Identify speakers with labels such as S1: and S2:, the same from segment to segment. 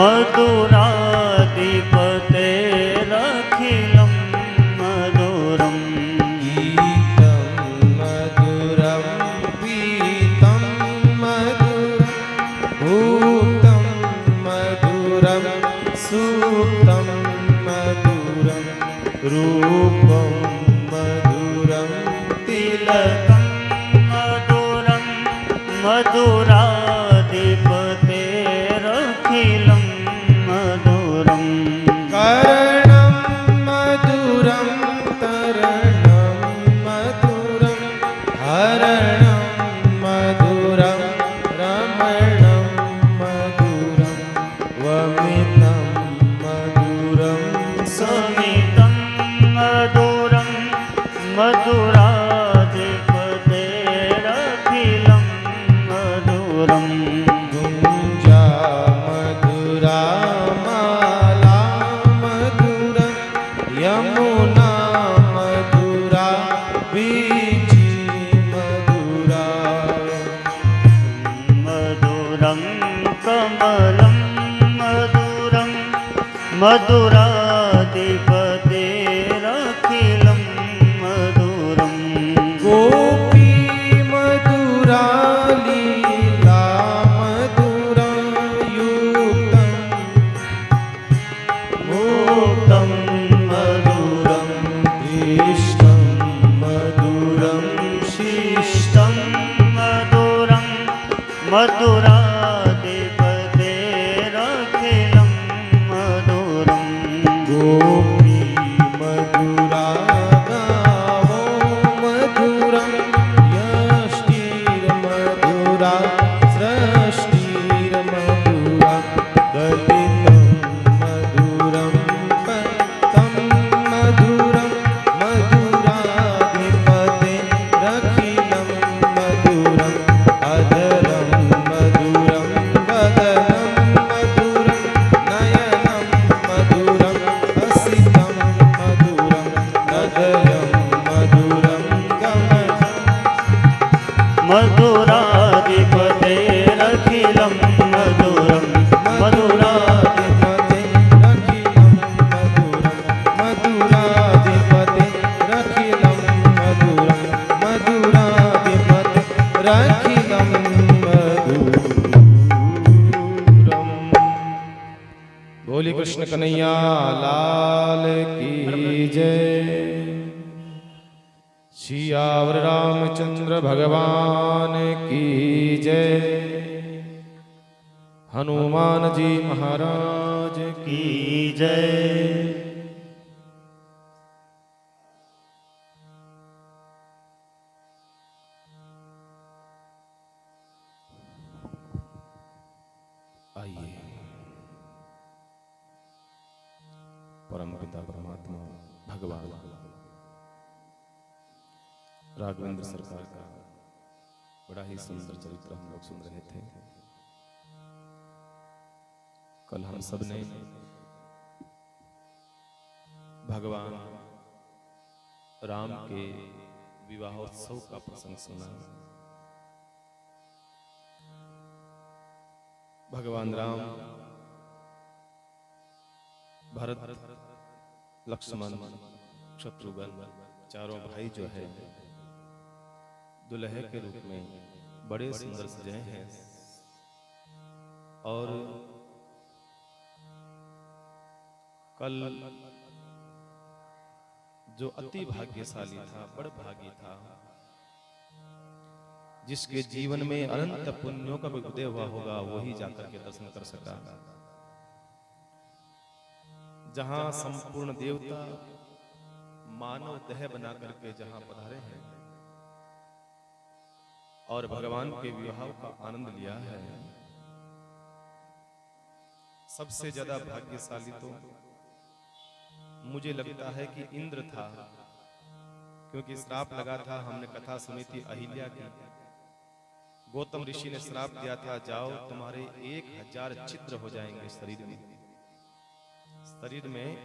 S1: मधुराधिपतेरखिलं मधुरम्
S2: गीतं मधुरं पीतं मधुरं भूतं मधुरं सुप्तं मधुरं रूपं मधुरं तिलकं
S1: मधुरं मधुराधिपतेरखिलं मधुरम्
S2: करणं मधुरं तरणं मधुरं हरणं मधुरं रमणं मधुरं वमितं मधुरं
S1: समितं मधुरं मधुराधिपतेरखिलं मधुरम्
S2: गुञ्जा मधुरा माला मधुरं यमुना मधुरा वीची मधुरा
S1: मधुरं कमलं मधुरं मधुराधिपतेरखिलं मधुरम्
S2: गोपी मधुरा लीला मधुरा युक्तं
S1: मुक्तं मधुरं
S2: इष्टं मधुरं
S1: शिष्टं मधुरं मधुराधिपतेरखिलं मधुरम्
S2: गोपी मधुरा गावो मधुरं यष्टिर्मधुरा सृष्टिर्मधुरा गदितं मधुरं पतं मधुरं मधुराधिपतेरखिलं मधुरम् अधरं मधुरं वदनं मधुरं नयनं मधुरं हसितं मधुरं हृदयं मधुरं गमनं
S1: मधुराधिपतेरखिलं मधुरं
S2: मधुराधिपतेरखिलं मधुरं मधुराधिपतेरखिलं मधुरं मधुराधिपतेरखिलं मधुरम्। बोली कृष्ण कन्हैया लाल की जय। सियावर रामचंद्र भगवान की जय। हनुमान जी महाराज की
S1: की जय।
S2: आइए परम पिता परमात्मा भगवान राघवेंद्र सरकार का बड़ा ही सुंदर चरित्र हम लोग सुन रहे थे। कल हम सब ने भगवान राम के विवाहोत्सव का प्रसंग सुना। भगवान राम भरत लक्ष्मण शत्रुघ्न चारों भाई जो है दुल्हे के रूप में बड़े सुंदर सजे हैं और कल जो अति भाग्यशाली था, बड़ भागी था, जिसके जीवन में अनंत पुण्यों का उदय हुआ होगा, वही जाकर के दर्शन कर सका। जहां संपूर्ण देवता मानव देह बना करके जहां पधारे हैं और भगवान के विवाह का आनंद लिया है, सबसे ज्यादा भाग्यशाली तो मुझे लगता है कि इंद्र था, क्योंकि श्राप लगा था। हमने कथा सुनी थी अहिल्या की। गौतम ऋषि ने श्राप दिया था, जाओ तुम्हारे 1000 छिद्र हो जाएंगे शरीर में,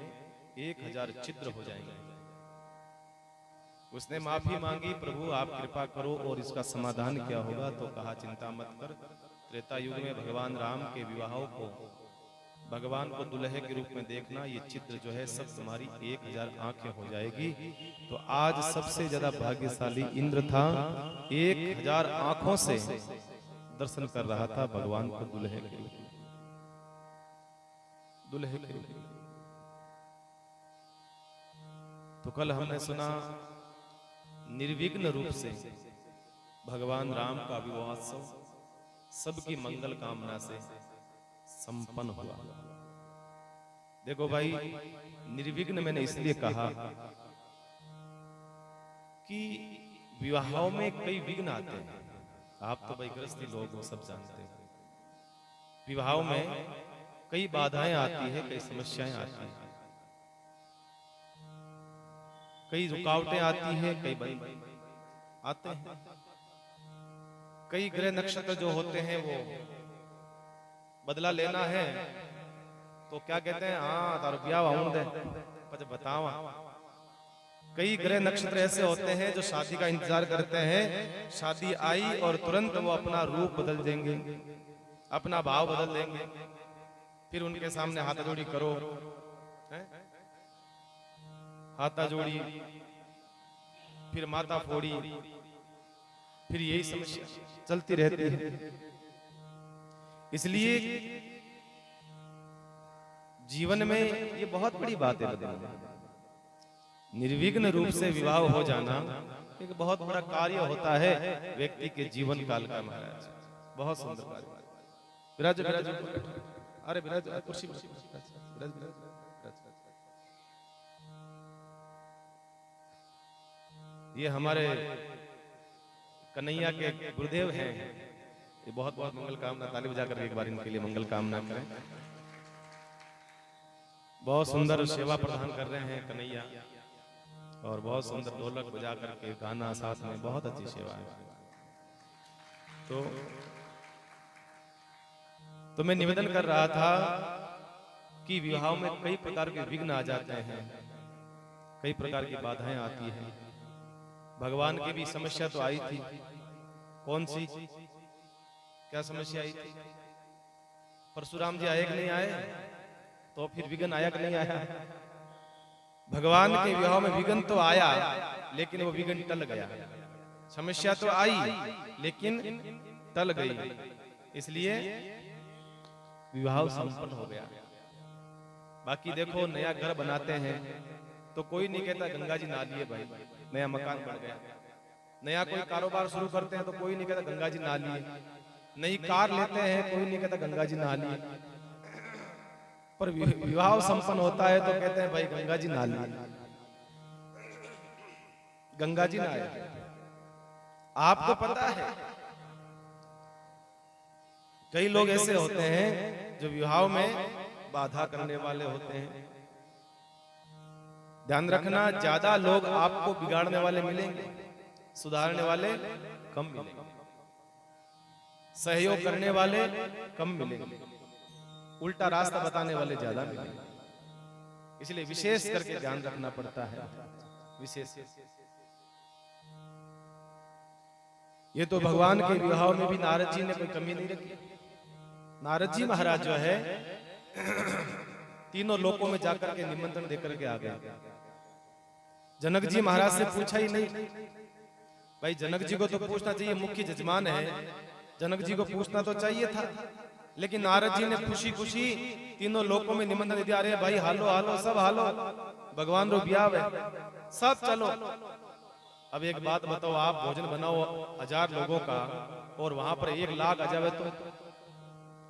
S2: 1000 छिद्र हो जाएंगे। उसने माफी मांगी, प्रभु आप कृपा करो और इसका समाधान क्या होगा। तो कहा चिंता मत कर, त्रेता युग में भगवान राम के विवाहों को भगवान को दुल्हे के रूप में देखना, ये चित्र जो है सब तुम्हारी 1000 आंखें हो जाएगी। तो आज सबसे ज्यादा भाग्यशाली इंद्र था, 1000 आंखों से दर्शन कर रहा था भगवान को दुल्हे के रूप में, दुल्हे के रूप में। तो कल हमने सुना निर्विघ्न रूप से भगवान राम का विवाहोत्सव सबकी मंगल कामना से संपन्न हुआ। देखो भाई, निर्विघ्न मैंने इसलिए कहा कि विवाहों में कई विघ्न आते हैं। आप तो भाई गृहस्थी लोग हो, सब जानते हैं। विवाहों में कई बाधाएं आती है, कई समस्याएं आती हैं, कई रुकावटें आती हैं, कई बंद आते हैं। कई ग्रह नक्षत्र जो होते हैं वो बदला लेना है तो क्या कहते हैं, हाँ तार ब्याह आउं दे पर बतावा। कई ग्रह नक्षत्र ऐसे होते हैं जो शादी का इंतजार करते हैं, शादी आई और तुरंत वो अपना रूप बदल देंगे, अपना भाव बदल देंगे, फिर उनके सामने हाथ जोड़ी करो, हाथा जोड़ी, फिर माता फोड़ी, फिर यही समस्या चलती रहती है। इसलिए जीवन में ये बहुत बड़ी बात है, निर्विघ्न रूप से विवाह हो जाना एक बहुत बड़ा कार्य होता है व्यक्ति के जीवन काल का। महाराज बहुत सुंदर कार्य। विराज विराज, अरे विराज कुर्सी विराज। ये हमारे कन्हैया के गुरुदेव हैं, ये बहुत बहुत मंगल कामना, ताली बजा कर एक बार इनके लिए मंगल कामना करें। बहुत सुंदर सेवा प्रदान कर रहे हैं कन्हैया, और बहुत सुंदर ढोलक बजा करके गाना साथ में, बहुत अच्छी सेवा है। तो मैं निवेदन कर रहा था कि विवाह में कई प्रकार के विघ्न आ जाते हैं, कई प्रकार की बाधाएं आती हैं। भगवान की भी समस्या तो आई थी। कौन सी, क्या समस्या आई थी? परशुराम जी आए कि नहीं आए? तो फिर विघ्न आया कि नहीं आया? भगवान के विवाह में विघ्न तो आया, लेकिन वो विघ्न टल गया। समस्या तो आई लेकिन टल गई, इसलिए विवाह संपन्न हो गया। बाकी देखो, नया घर बनाते हैं तो कोई नहीं कहता गंगा जी नहा लिए भाई, नया मकान बन गया। नया कोई कारोबार शुरू करते हैं तो कोई नहीं कहता गंगा जी नहा लिए। नई कार लेते हैं, कोई नहीं कहता गंगा जी नहा लिए। पर विवाह संपन्न होता है तो कहते हैं भाई गंगा जी नहा लिए, गंगा जी नहाए। आपको पता है कई लोग ऐसे होते हैं जो विवाह में बाधा करने वाले होते हैं। ध्यान रखना, ज्यादा लोग आपको बिगाड़ने वाले मिलेंगे, सुधारने वाले कम मिलेंगे, सहयोग करने वाले कम मिलेंगे, उल्टा रास्ता बताने वाले ज्यादा मिलेंगे। इसलिए विशेष करके ध्यान रखना पड़ता है। विशेष ये तो भगवान के विवाह में भी नारद जी ने कोई कमी नहीं रखी। नारद जी महाराज जो है तीनों लोकों में जाकर के निमंत्रण देकर के आ गए। जनक जी महाराज से पूछा ही नहीं। भाई जनक जी को तो पूछना चाहिए, मुख्य जजमान है, जनक जी को पूछना तो चाहिए था। लेकिन नारद जी ने खुशी खुशी तीनों लोकों में निमंत्रण दिया। अरे भाई हालो हालो, सब हालो, भगवान रो ब्याह है, सब चलो। अब एक बात बताओ, आप भोजन बनाओ 1000 लोगों का और वहां पर 1 लाख आ जावे तो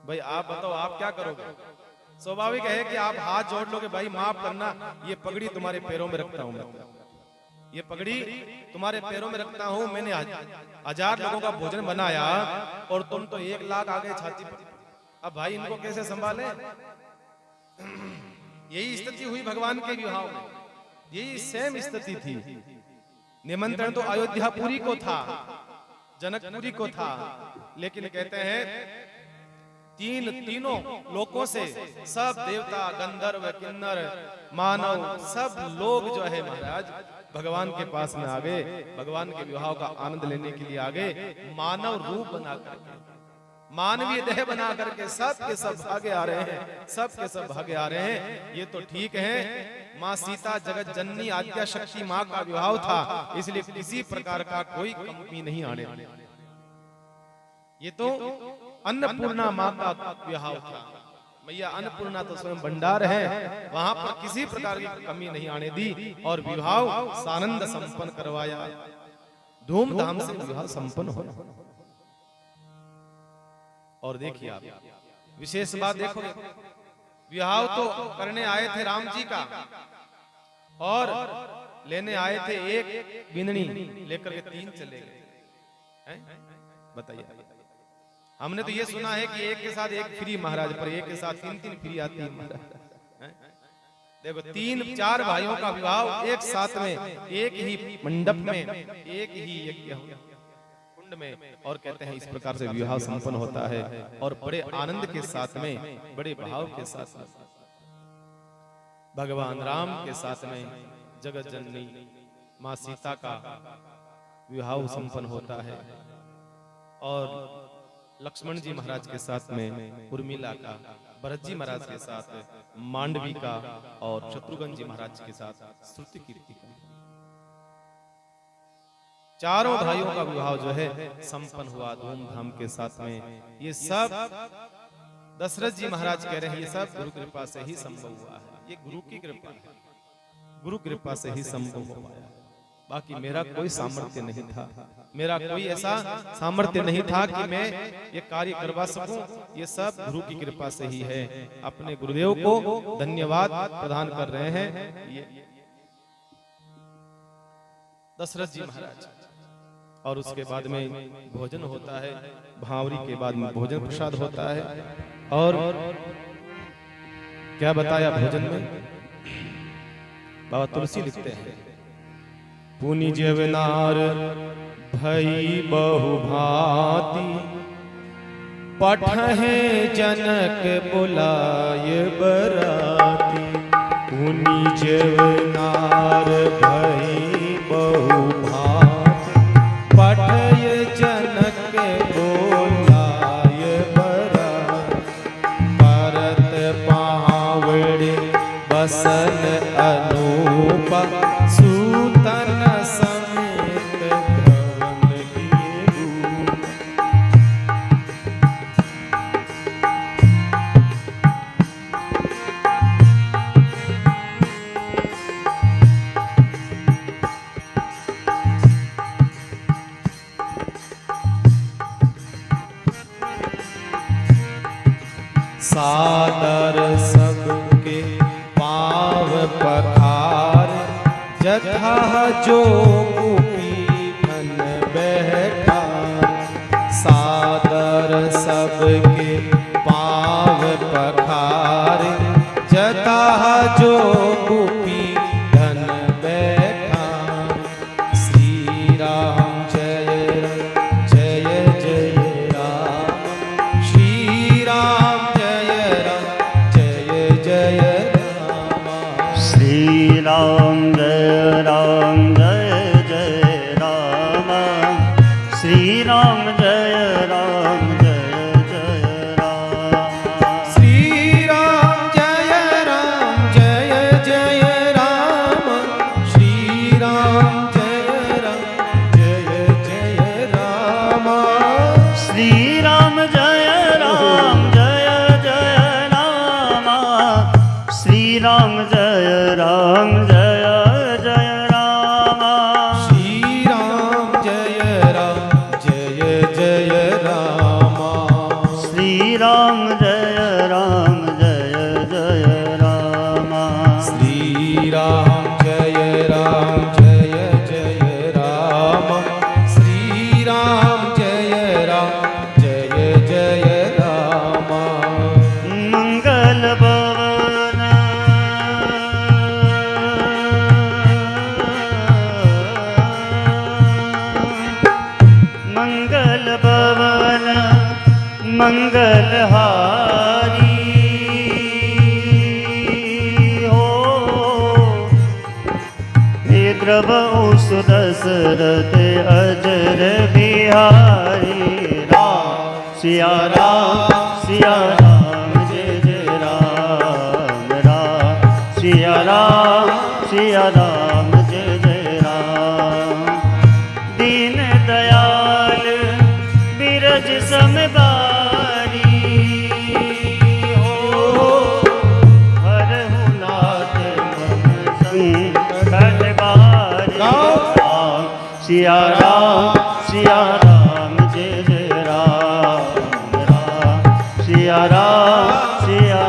S2: भाई आप बताओ आप क्या करोगे? स्वाभाविक है कि आप हाथ जोड़ लोगे, भाई माफ करना, ये पगड़ी तुम्हारे पैरों में रखता हूं मैं, ये पगड़ी तुम्हारे पैरों में रखता हूं। मैंने 1000 लोगों का भोजन बनाया और तुम तो 1 लाख आ गए छाती पर। अब भाई इनको कैसे संभाले? यही स्थिति हुई भगवान के विवाह में, यही सेम स्थिति थी। निमंत्रण तो अयोध्यापुरी को था, जनकपुरी को था, लेकिन कहते हैं तीनों लोकों से सब देवता, गंधर्व, किन्नर, मानव, सब लोग जो है महाराज भगवान के पास में आ गए, भगवान के विवाह का आनंद लेने के लिए आ गए, मानव रूप बनाकर। मानवीय देह बना करके सब के सब भागे आ रहे हैं, सब के सब भागे आ रहे हैं। ये तो ठीक है, माँ सीता जगत जननी आद्या शक्ति माँ का विवाह था, इसलिए किसी प्रकार का कोई कमी नहीं आने वाली। ये तो अन्नपूर्णा माँ का विवाह था। मैया अन्नपूर्णा तो स्वयं भंडार है, वहां पर किसी प्रकार की कमी नहीं आने दी और विवाह सानंद संपन्न करवाया, धूमधाम से विवाह संपन्न हो। और देखिए आप विशेष बात देखो, विवाह तो करने आए थे राम जी का और लेने आए थे एक बिंदनी, लेकर के 3 चले गए। बताइए, हमने तो ये सुना है कि एक के साथ एक फ्री महाराज, पर एक के साथ 3-3 फ्री आती है महाराज। देखो 3-4 भाइयों का विवाह एक साथ में, एक ही मंडप में, एक ही यज्ञ कुंड में, और कहते हैं इस प्रकार से विवाह संपन्न होता है और बड़े आनंद के साथ में, बड़े भाव के साथ में भगवान राम के साथ में जगत जननी माँ सीता का विवाह संपन्न होता है और लक्ष्मण जी महाराज के साथ में उर्मिला का, भरत जी महाराज के साथ मांडवी का और शत्रुघ्न जी महाराज के साथ श्रुति कीर्ति का, चारों भाइयों का विवाह जो है संपन्न हुआ धूमधाम के साथ में। ये सब दशरथ जी महाराज कह रहे हैं ये सब गुरु कृपा से ही संभव हुआ है, ये गुरु की कृपा है, गुरु कृपा से ही संभव हो पाया। बाकी मेरा कोई सामर्थ्य नहीं था, मेरा कोई ऐसा सामर्थ्य नहीं था कि मैं ये कार्य करवा सकूं, ये सब गुरु की कृपा से ही है। अपने गुरुदेव को धन्यवाद प्रदान कर रहे हैं ये दशरथ जी महाराज। और उसके बाद में भोजन होता है, भावरी के बाद में भोजन प्रसाद होता है। और क्या बताया भोजन में, बाबा तुलसी लिखते हैं, पुनि जेवनार भई बहु भांति, पठहे जनक बुलाय बराती। पुनि जेवनार भई बहु भांति, पठय जनक बुलाय बराती। परत पावड़े बसन अनूपा, सूतन समेत धवन किए। सादर सबके पाव पखार, जथा जो पीठन बैठा। सादर सबके पाव पखार, जथा जो पीठन बैठा। श्री राम जय जय जय राम, श्री राम जय जय राम।
S1: श्री राम जय जय राम, श्री राम जय जय राम।
S2: श्री राम जय जय राम, श्री राम जय जय राम।
S1: श्री राम जय जय राम, श्री राम जय जय राम।
S2: श्री राम जय जय राम,
S1: श्री राम जय जय राम।
S2: श्री राम जय जय राम, श्री राम जय जय राम।
S1: मंगल भवन मंगल भवन मंगलहारी हो। हे द्रव सुदशरथ अजर बिहारी, राम सिया राम जय जय राम राम सिया राम जय जय राम। दीन दयाल बिरज समबारी हो हरहु नाथ मम संकट बारी। सिया राम जय जय राम राम सिया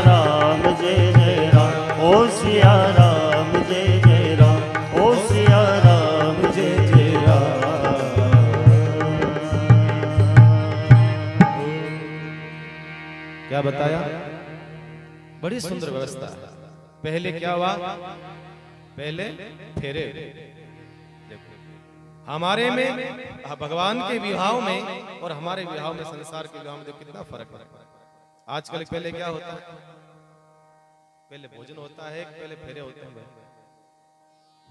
S1: राम जय जय राम। ओ सिया राम जय जय राम ओ सिया राम जय जय राम।
S2: क्या बताया? बड़ी सुंदर व्यवस्था। पहले क्या हुआ? पहले फेरे। हमारे में भगवान के विवाहों में और हमारे विवाहों में, संसार के विवाह में देखो कितना फर्क है। आजकल पहले क्या होता है? पहले भोजन होता है, पहले फेरे होते हैं।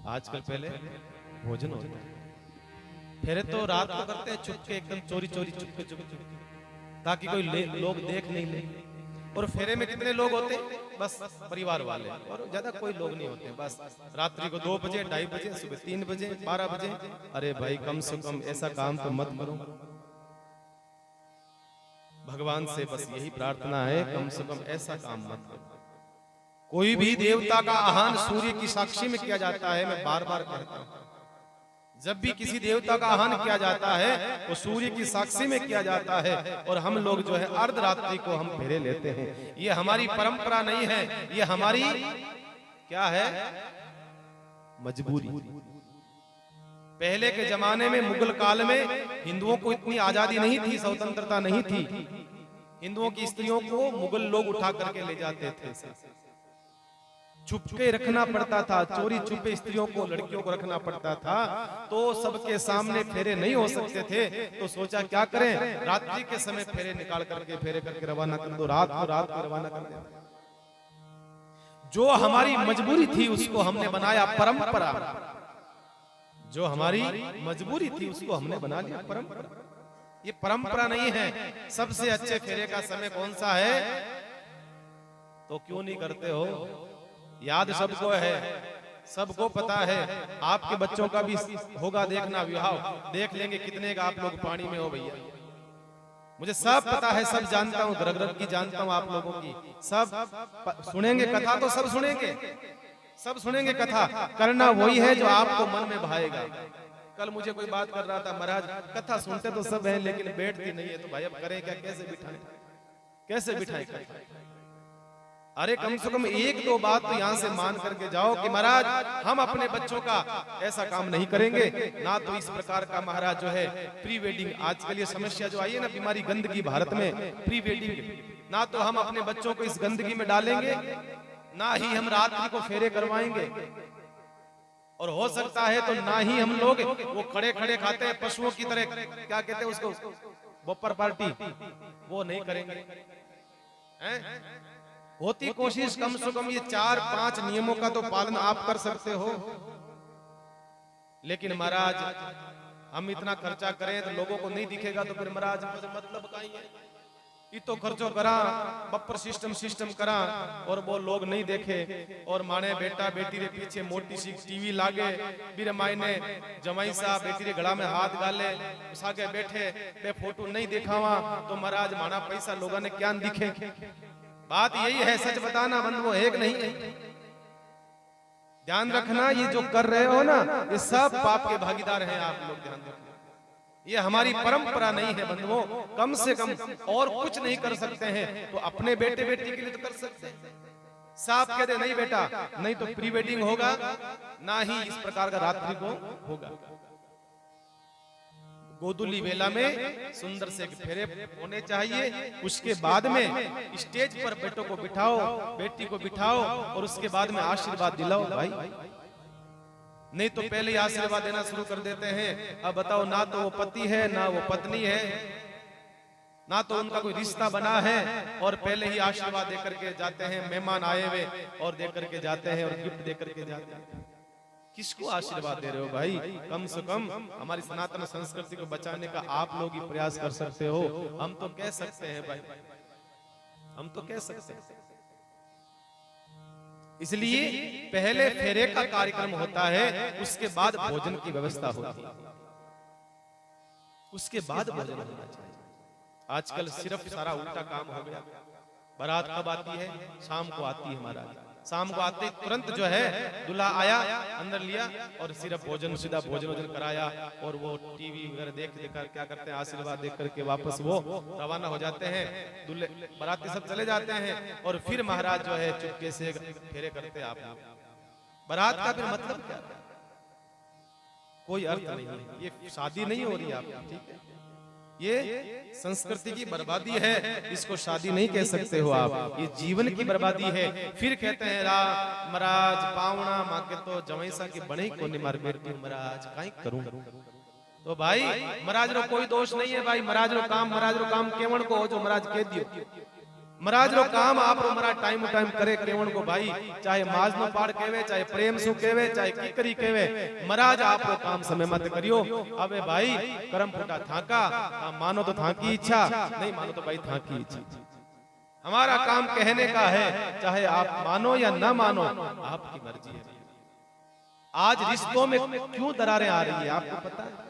S2: आजकल पहले भोजन होता है, फेरे तो रात को करते हैं चुपके, एकदम चोरी चुपके ताकि कोई लोग देख नहीं ले। और फेरे में कितने लोग होते हैं? बस परिवार वाले, और ज्यादा कोई लोग नहीं होते। बस रात्रि को 2 बजे, 2:30 बजे, सुबह 3 बजे, 12 बजे। अरे भाई कम से कम ऐसा काम तो मत करो। भगवान से बस यही प्रार्थना है, कम से कम ऐसा काम मत करो। कोई भी देवता का आह्वान सूर्य की साक्षी में किया जाता है। मैं बार बार कहता हूं, जब भी किसी देवता का आह्वान किया जाता है वो सूर्य की साक्षी में किया जाता है। और हम लोग जो है अर्धरात्रि को हम फेरे लेते हैं। ये हमारी परंपरा नहीं है, ये हमारी क्या है? मजबूरी। पहले के जमाने में, मुगल काल में हिंदुओं को इतनी आजादी नहीं थी, स्वतंत्रता नहीं थी। हिंदुओं की स्त्रियों को मुगल लोग उठा करके ले जाते थे, छुपके रखना पड़ता था। चोरी छुपे स्त्रियों को, लड़कियों को रखना पड़ता था। तो सबके सामने फेरे नहीं हो सकते थे, तो सोचा क्या करें, रात्रि के समय फेरे निकाल करके, फेरे करके रवाना कर दो। रात को रवाना कर दिया। जो हमारी मजबूरी थी उसको हमने बनाया परंपरा। जो हमारी मजबूरी थी उसको हमने बना लिया परंपरा। ये परंपरा नहीं है। सबसे अच्छे फेरे का समय कौन सा है? तो क्यों नहीं करते हो? याद सबको है, सबको पता है। आपके बच्चों का भी होगा देखना विवाह, देख लेंगे कितने का आप लोग पानी में हो भैया। मुझे सब पता है, सब जानता हूँ, ग्रह की जानता हूँ आप लोगों की। सब सुनेंगे कथा, तो सब सुनेंगे कथा। करना वही है जो आपको मन में भाएगा। कल मुझे कोई बात कर रहा था, महाराज कथा सुनते तो सब हैं लेकिन बैठती नहीं है। तो भाई अब करें क्या, कैसे बिठाएं कथा? अरे कम से कम 1-2 बात तो यहाँ से मान करके जाओ कि महाराज हम अपने बच्चों का ऐसा काम नहीं करेंगे ना। तो इस प्रकार का महाराज जो है प्री वेडिंग, आजकल ये समस्या जो आई है ना, बीमारी गंदगी भारत में, प्री वेडिंग, ना तो हम अपने बच्चों को इस गंदगी में डालेंगे, ना ही हम रात्रि को फेरे करवाएंगे। और हो सकता है तो ना ही हम लोग वो खड़े खाते हैं पशुओं की तरह, क्या कहते हैं उसको, बॉपर पार्टी, वो नहीं करेंगे। होती कोशिश कम से कम ये 4-5 नियमों का तो पालन आप कर सकते हो। लेकिन महाराज हम इतना खर्चा करें तो लोगों को नहीं दिखेगा तो फिर महाराज मतलब का ही है। ये तो खर्चो करा, बप्पर सिस्टम करा और वो लोग नहीं देखे। और माने बेटा बेटी रे पीछे मोटी सी टीवी लागे, बिर मायने जमाई साहब बेटी रे गला में हाथ गाले, सागे बैठे बे फोटो नहीं दिखावा तो महाराज माना पैसा लोगों ने क्या दिखे। बात यही है, सच बताना बंद वो एक नहीं है। ध्यान रखना, ये जो कर रहे हो ना ये सब पाप के भागीदार हैं आप लोग, ध्यान रखना। ये हमारी परंपरा नहीं है बंधुओं। कम से कम और कुछ नहीं कर सकते हैं तो अपने बेटे बेटी के लिए तो कर सकते हैं। साफ कह दे नहीं बेटा, नहीं तो प्री वेडिंग होगा, ना ही इस प्रकार का रात्रि को होगा। गोदुली वेला में सुंदर से फेरे होने चाहिए। उसके बाद में स्टेज पर बेटों को बिठाओ, बेटी को बिठाओ और उसके बाद में आशीर्वाद दिलाओ भाई। नहीं तो पहले ही आशीर्वाद देना शुरू कर देते हैं। अब बताओ, ना तो वो पति है ना वो पत्नी है, ना तो उनका कोई रिश्ता बना है, और पहले ही आशीर्वाद देकर के जाते हैं। मेहमान आए हुए और देकर के जाते हैं और गिफ्ट देकर के जाते हैं। किसको आशीर्वाद दे रहे हो भाई? कम से कम हमारी सनातन संस्कृति को बचाने का आप लोग ही प्रयास कर सकते हो। हम तो कह सकते हैं भाई, हम तो कह सकते हैं। इसलिए पहले फेरे का कार्यक्रम होता है, उसके बाद भोजन की व्यवस्था होती है, उसके बाद भोजन होना चाहिए। आजकल सिर्फ सारा उल्टा काम हो गया। बारात कब आती है? शाम को आती है महाराज। शाम को आते तुरंत जो है दूल्हा आया, अंदर लिया और सिर्फ भोजन, सीधा भोजन कराया और वो टीवी वगैरह देख कर क्या करते हैं, आशीर्वाद देख करके वापस वो रवाना हो जाते हैं। दूल्हे बाराती सब चले जाते हैं और फिर महाराज जो है चुपके से फेरे करते हैं। आप बारात का फिर मतलब क्या? कोई अर्थ नहीं है। ये शादी नहीं हो रही आपकी, ठीक है? ये संस्कृति की बर्बादी है, इसको शादी नहीं कह सकते हो आप, ये जीवन की बर्बादी है। फिर कहते हैं महाराज पावना मांगे तो जवैसा की बने को नहीं मार बेटी महाराज काई करूं। तो भाई महाराज रो कोई दोष नहीं है भाई, महाराज रो काम केवण को हो जो महाराज कह दियो। महाराज रो काम आप रो महाराज टाइम टाइम करे केवण को भाई, चाहे माज नो पाड़ केवे, चाहे प्रेम सु केवे, चाहे कीकरी केवे, महाराज आप रो काम समय मत करियो। अबे भाई करम फटा थाका, मानो तो थाकी इच्छा, नहीं मानो तो भाई थाकी इच्छा। हमारा काम कहने का है, चाहे आप मानो या ना मानो आपकी मर्जी है। आज रिश्तों में क्यों दरारें आ रही है आपको पता है?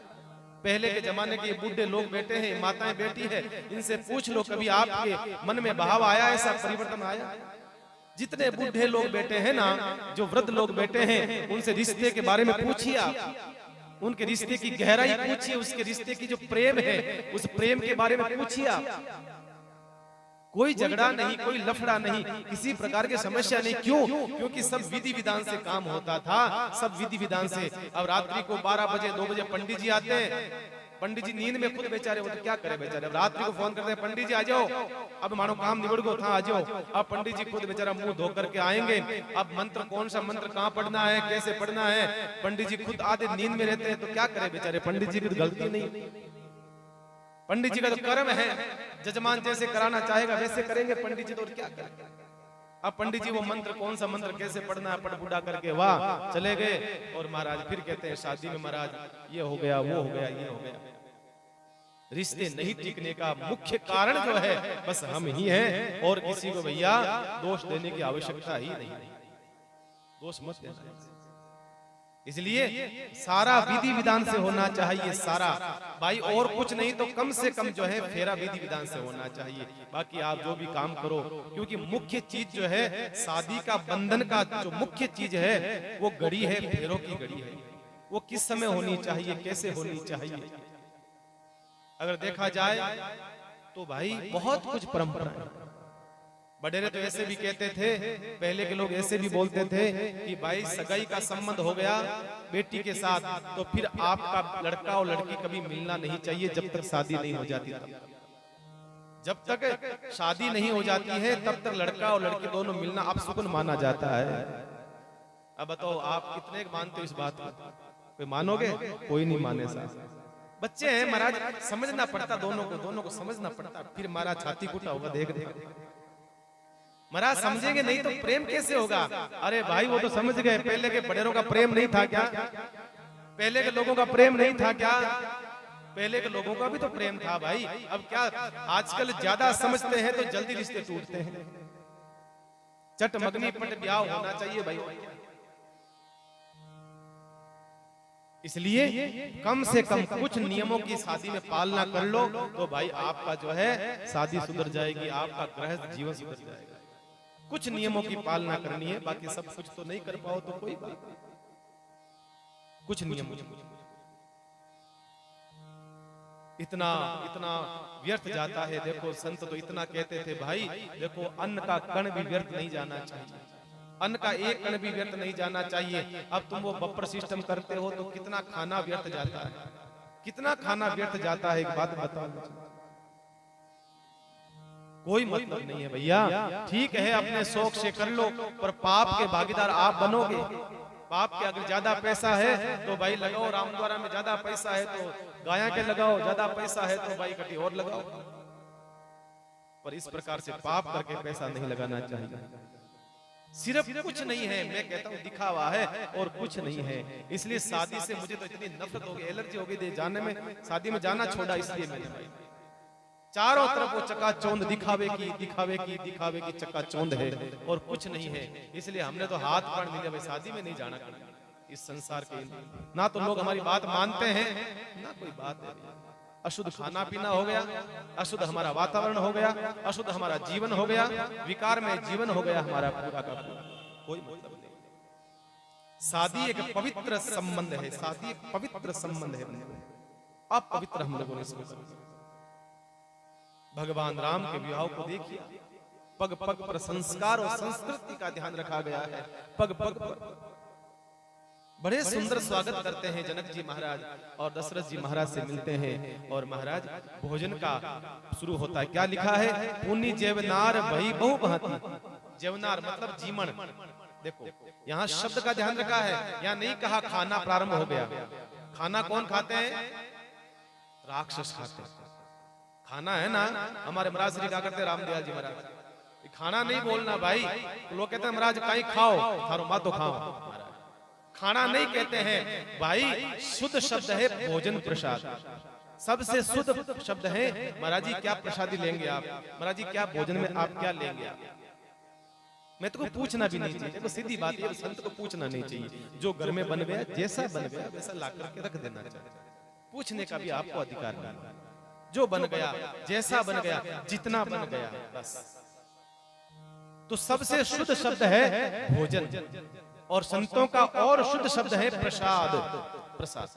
S2: पहले के जमाने के बूढ़े लोग बैठे हैं, माताएं बैठी है, इनसे पूछ लो कभी आपके मन में भाव आया, ऐसा परिवर्तन आया? जितने बूढ़े लोग बैठे हैं ना, जो वृद्ध लोग बैठे हैं, उनसे रिश्ते के बारे में पूछिए आप, उनके रिश्ते की गहराई पूछिए, उसके रिश्ते की जो प्रेम है उस प्रेम के बारे में पूछिए आप। कोई झगड़ा नहीं, कोई लफड़ा नहीं, किसी प्रकार की समस्या नहीं। क्यों? क्योंकि सब विधि विधान से काम होता था, सब विधि विधान से। अब रात्रि को 12 बजे 2 बजे पंडित जी आते हैं, पंडित जी नींद में खुद बेचारे, वो तो क्या करे बेचारे। अब रात्रि को फोन करते हैं पंडित जी आ जाओ, अब मानो काम निबड़ गो था, आ जाओ। अब पंडित जी खुद बेचारा मुंह धो करके आएंगे। अब मंत्र कौन सा मंत्र कहाँ पढ़ना है, कैसे पढ़ना है, पंडित जी खुद आधे नींद में रहते हैं, तो क्या करे बेचारे। पंडित जी की गलती नहीं, पंडित जी का तो कर्म है, जजमान जैसे कराना चाहेगा वैसे करेंगे पंडित जी, तो और क्या करेंगे। अब पंडित जी वो मंत्र कौन सा मंत्र कैसे पढ़ना है पढ़ बूढ़ा करके वाह चले गए। और महाराज फिर कहते हैं शादी में महाराज ये हो गया, वो हो गया, ये हो गया। रिश्ते नहीं टिकने का मुख्य कारण जो है बस हम ही हैं, और किसी को भैया दोष देने की आवश्यकता ही नहीं, दोष मत देना। इसलिए सारा विधि विधान से होना चाहिए सारा भाई, और कुछ नहीं तो कम से कम जो है फेरा विधि विधान से होना चाहिए। बाकी आप जो भी काम करो, क्योंकि मुख्य चीज जो है शादी का बंधन का जो मुख्य चीज है वो घड़ी है, फेरों की घड़ी है। वो किस समय होनी चाहिए, कैसे होनी चाहिए, अगर देखा जाए तो भाई बहुत कुछ परंपरा है। बडेरे तो ऐसे भी कहते थे, पहले के लोग ऐसे भी बोलते थे कि भाई सगाई का संबंध हो गया बेटी के साथ तो फिर आपका लड़का और लड़की कभी मिलना नहीं चाहिए जब तक शादी नहीं हो जाती। जब तक शादी नहीं हो जाती है तब तक लड़का और लड़की दोनों मिलना अपशुकुन माना जाता है। अब बताओ आप कितने मानते हो इस बात को? कोई मानोगे? कोई नहीं माने साहब। बच्चे हैं महाराज, समझना पड़ता दोनों को समझना पड़ता। फिर महाराज छाती कूटा होगा, देख देख महाराज समझेंगे नहीं तो प्रेम कैसे होगा? अरे भाई वो तो समझ गए, पहले के बड़ेरों का प्रेम नहीं था क्या? पहले के लोगों का प्रेम नहीं था क्या? पहले के लोगों का भी तो प्रेम था भाई। अब क्या आजकल ज्यादा समझते हैं तो जल्दी रिश्ते टूटते हैं। चट मगनी पट ब्याह होना चाहिए भाई। इसलिए कम से कम कुछ नियमों की शादी में पालना कर लो तो भाई आपका जो है शादी सुधर जाएगी, आपका गृहस्थ जीवन सुधर जाएगा। कुछ नियमों की पालना करनी है, बाकी सब कुछ तो नहीं कर पाओ तो कोई बात नहीं, कुछ नियम। इतना इतना व्यर्थ जाता है। देखो संत तो इतना कहते थे भाई, देखो अन्न का कण भी व्यर्थ नहीं जाना चाहिए, अन्न का एक कण भी व्यर्थ नहीं जाना चाहिए। अब तुम वो बफर सिस्टम करते हो तो कितना खाना व्यर्थ जाता है, कितना खाना व्यर्थ जाता है। एक बात बताओ, कोई मतलब नहीं है भैया। ठीक है अपने शौक से कर लो, पर पाप के भागीदार आप बनोगे। पाप के अगर ज्यादा पैसा है तो भाई लगाओ रामद्वारा में, ज्यादा पैसा है तो गाया के लगाओ, ज्यादा पैसा है तो भाई कटी और लगाओ। पर इस प्रकार से पाप करके पैसा नहीं लगाना चाहिए। सिर्फ कुछ नहीं है, मैं कहता हूँ दिखावा है और कुछ नहीं है। इसलिए शादी से मुझे तो इतनी नफरत हो गई, एलर्जी हो गई जाने में, शादी में जाना छोड़ा इसलिए मैंने भाई। चारों तरफ वो चकाचौंध दिखावे की चकाचौंध है और कुछ नहीं है। इसलिए हमने तो हाथ पकड़ लिया भाई, शादी में नहीं जाना इस संसार के। ना तो लोग हमारी बात मानते हैं ना कोई बात है। अशुद्ध खाना पीना हो गया, अशुद्ध हमारा वातावरण हो गया, अशुद्ध हमारा जीवन हो गया, विकार में जीवन हो गया हमारा पूरा का पूरा, कोई मतलब नहीं। शादी एक पवित्र संबंध है, शादी एक पवित्र संबंध है, अपवित्र हम लोगों ने सोचा। भगवान राम के विवाह को देखिए, पग पग पर संस्कार और संस्कृति का ध्यान रखा गया है। पग पग पर बड़े सुंदर स्वागत करते हैं जनक जी महाराज और दशरथ जी महाराज से मिलते हैं और महाराज भोजन का शुरू होता है। क्या लिखा है? पुनि जेवनार भई बहु भांति। जेवनार मतलब जीमन। देखो यहाँ शब्द का ध्यान रखा है, यहाँ नहीं कहा खाना प्रारंभ हो गया। खाना कौन खाते हैं? राक्षस खाते हैं। खाना है ना, हमारे महाराज श्री क्या करते, रामदयाल जी महाराज, खाना नहीं बोलना भाई। तो लोग कहते हैं महाराज कहीं खाओ, थारो माँ तो खाओ। खाना नहीं कहते हैं भाई, शुद्ध शब्द है भोजन प्रसाद, सबसे शुद्ध शब्द है। महाराज जी क्या प्रसादी लेंगे आप, महाराज जी क्या भोजन में आप क्या लेंगे आप? मैं तो पूछना भी नहीं चाहिए, देखो सीधी बात है, संत को पूछना नहीं चाहिए। जो घर में बन गया, जैसा बन गया वैसा ला करके रख देना चाहिए, पूछने का भी आपको अधिकार नहीं। जो बन गया, जैसा बन गया, जितना बन गया बस। तो सबसे शुद्ध शब्द है भोजन, और संतों का और शुद्ध शब्द है प्रसाद, प्रसाद।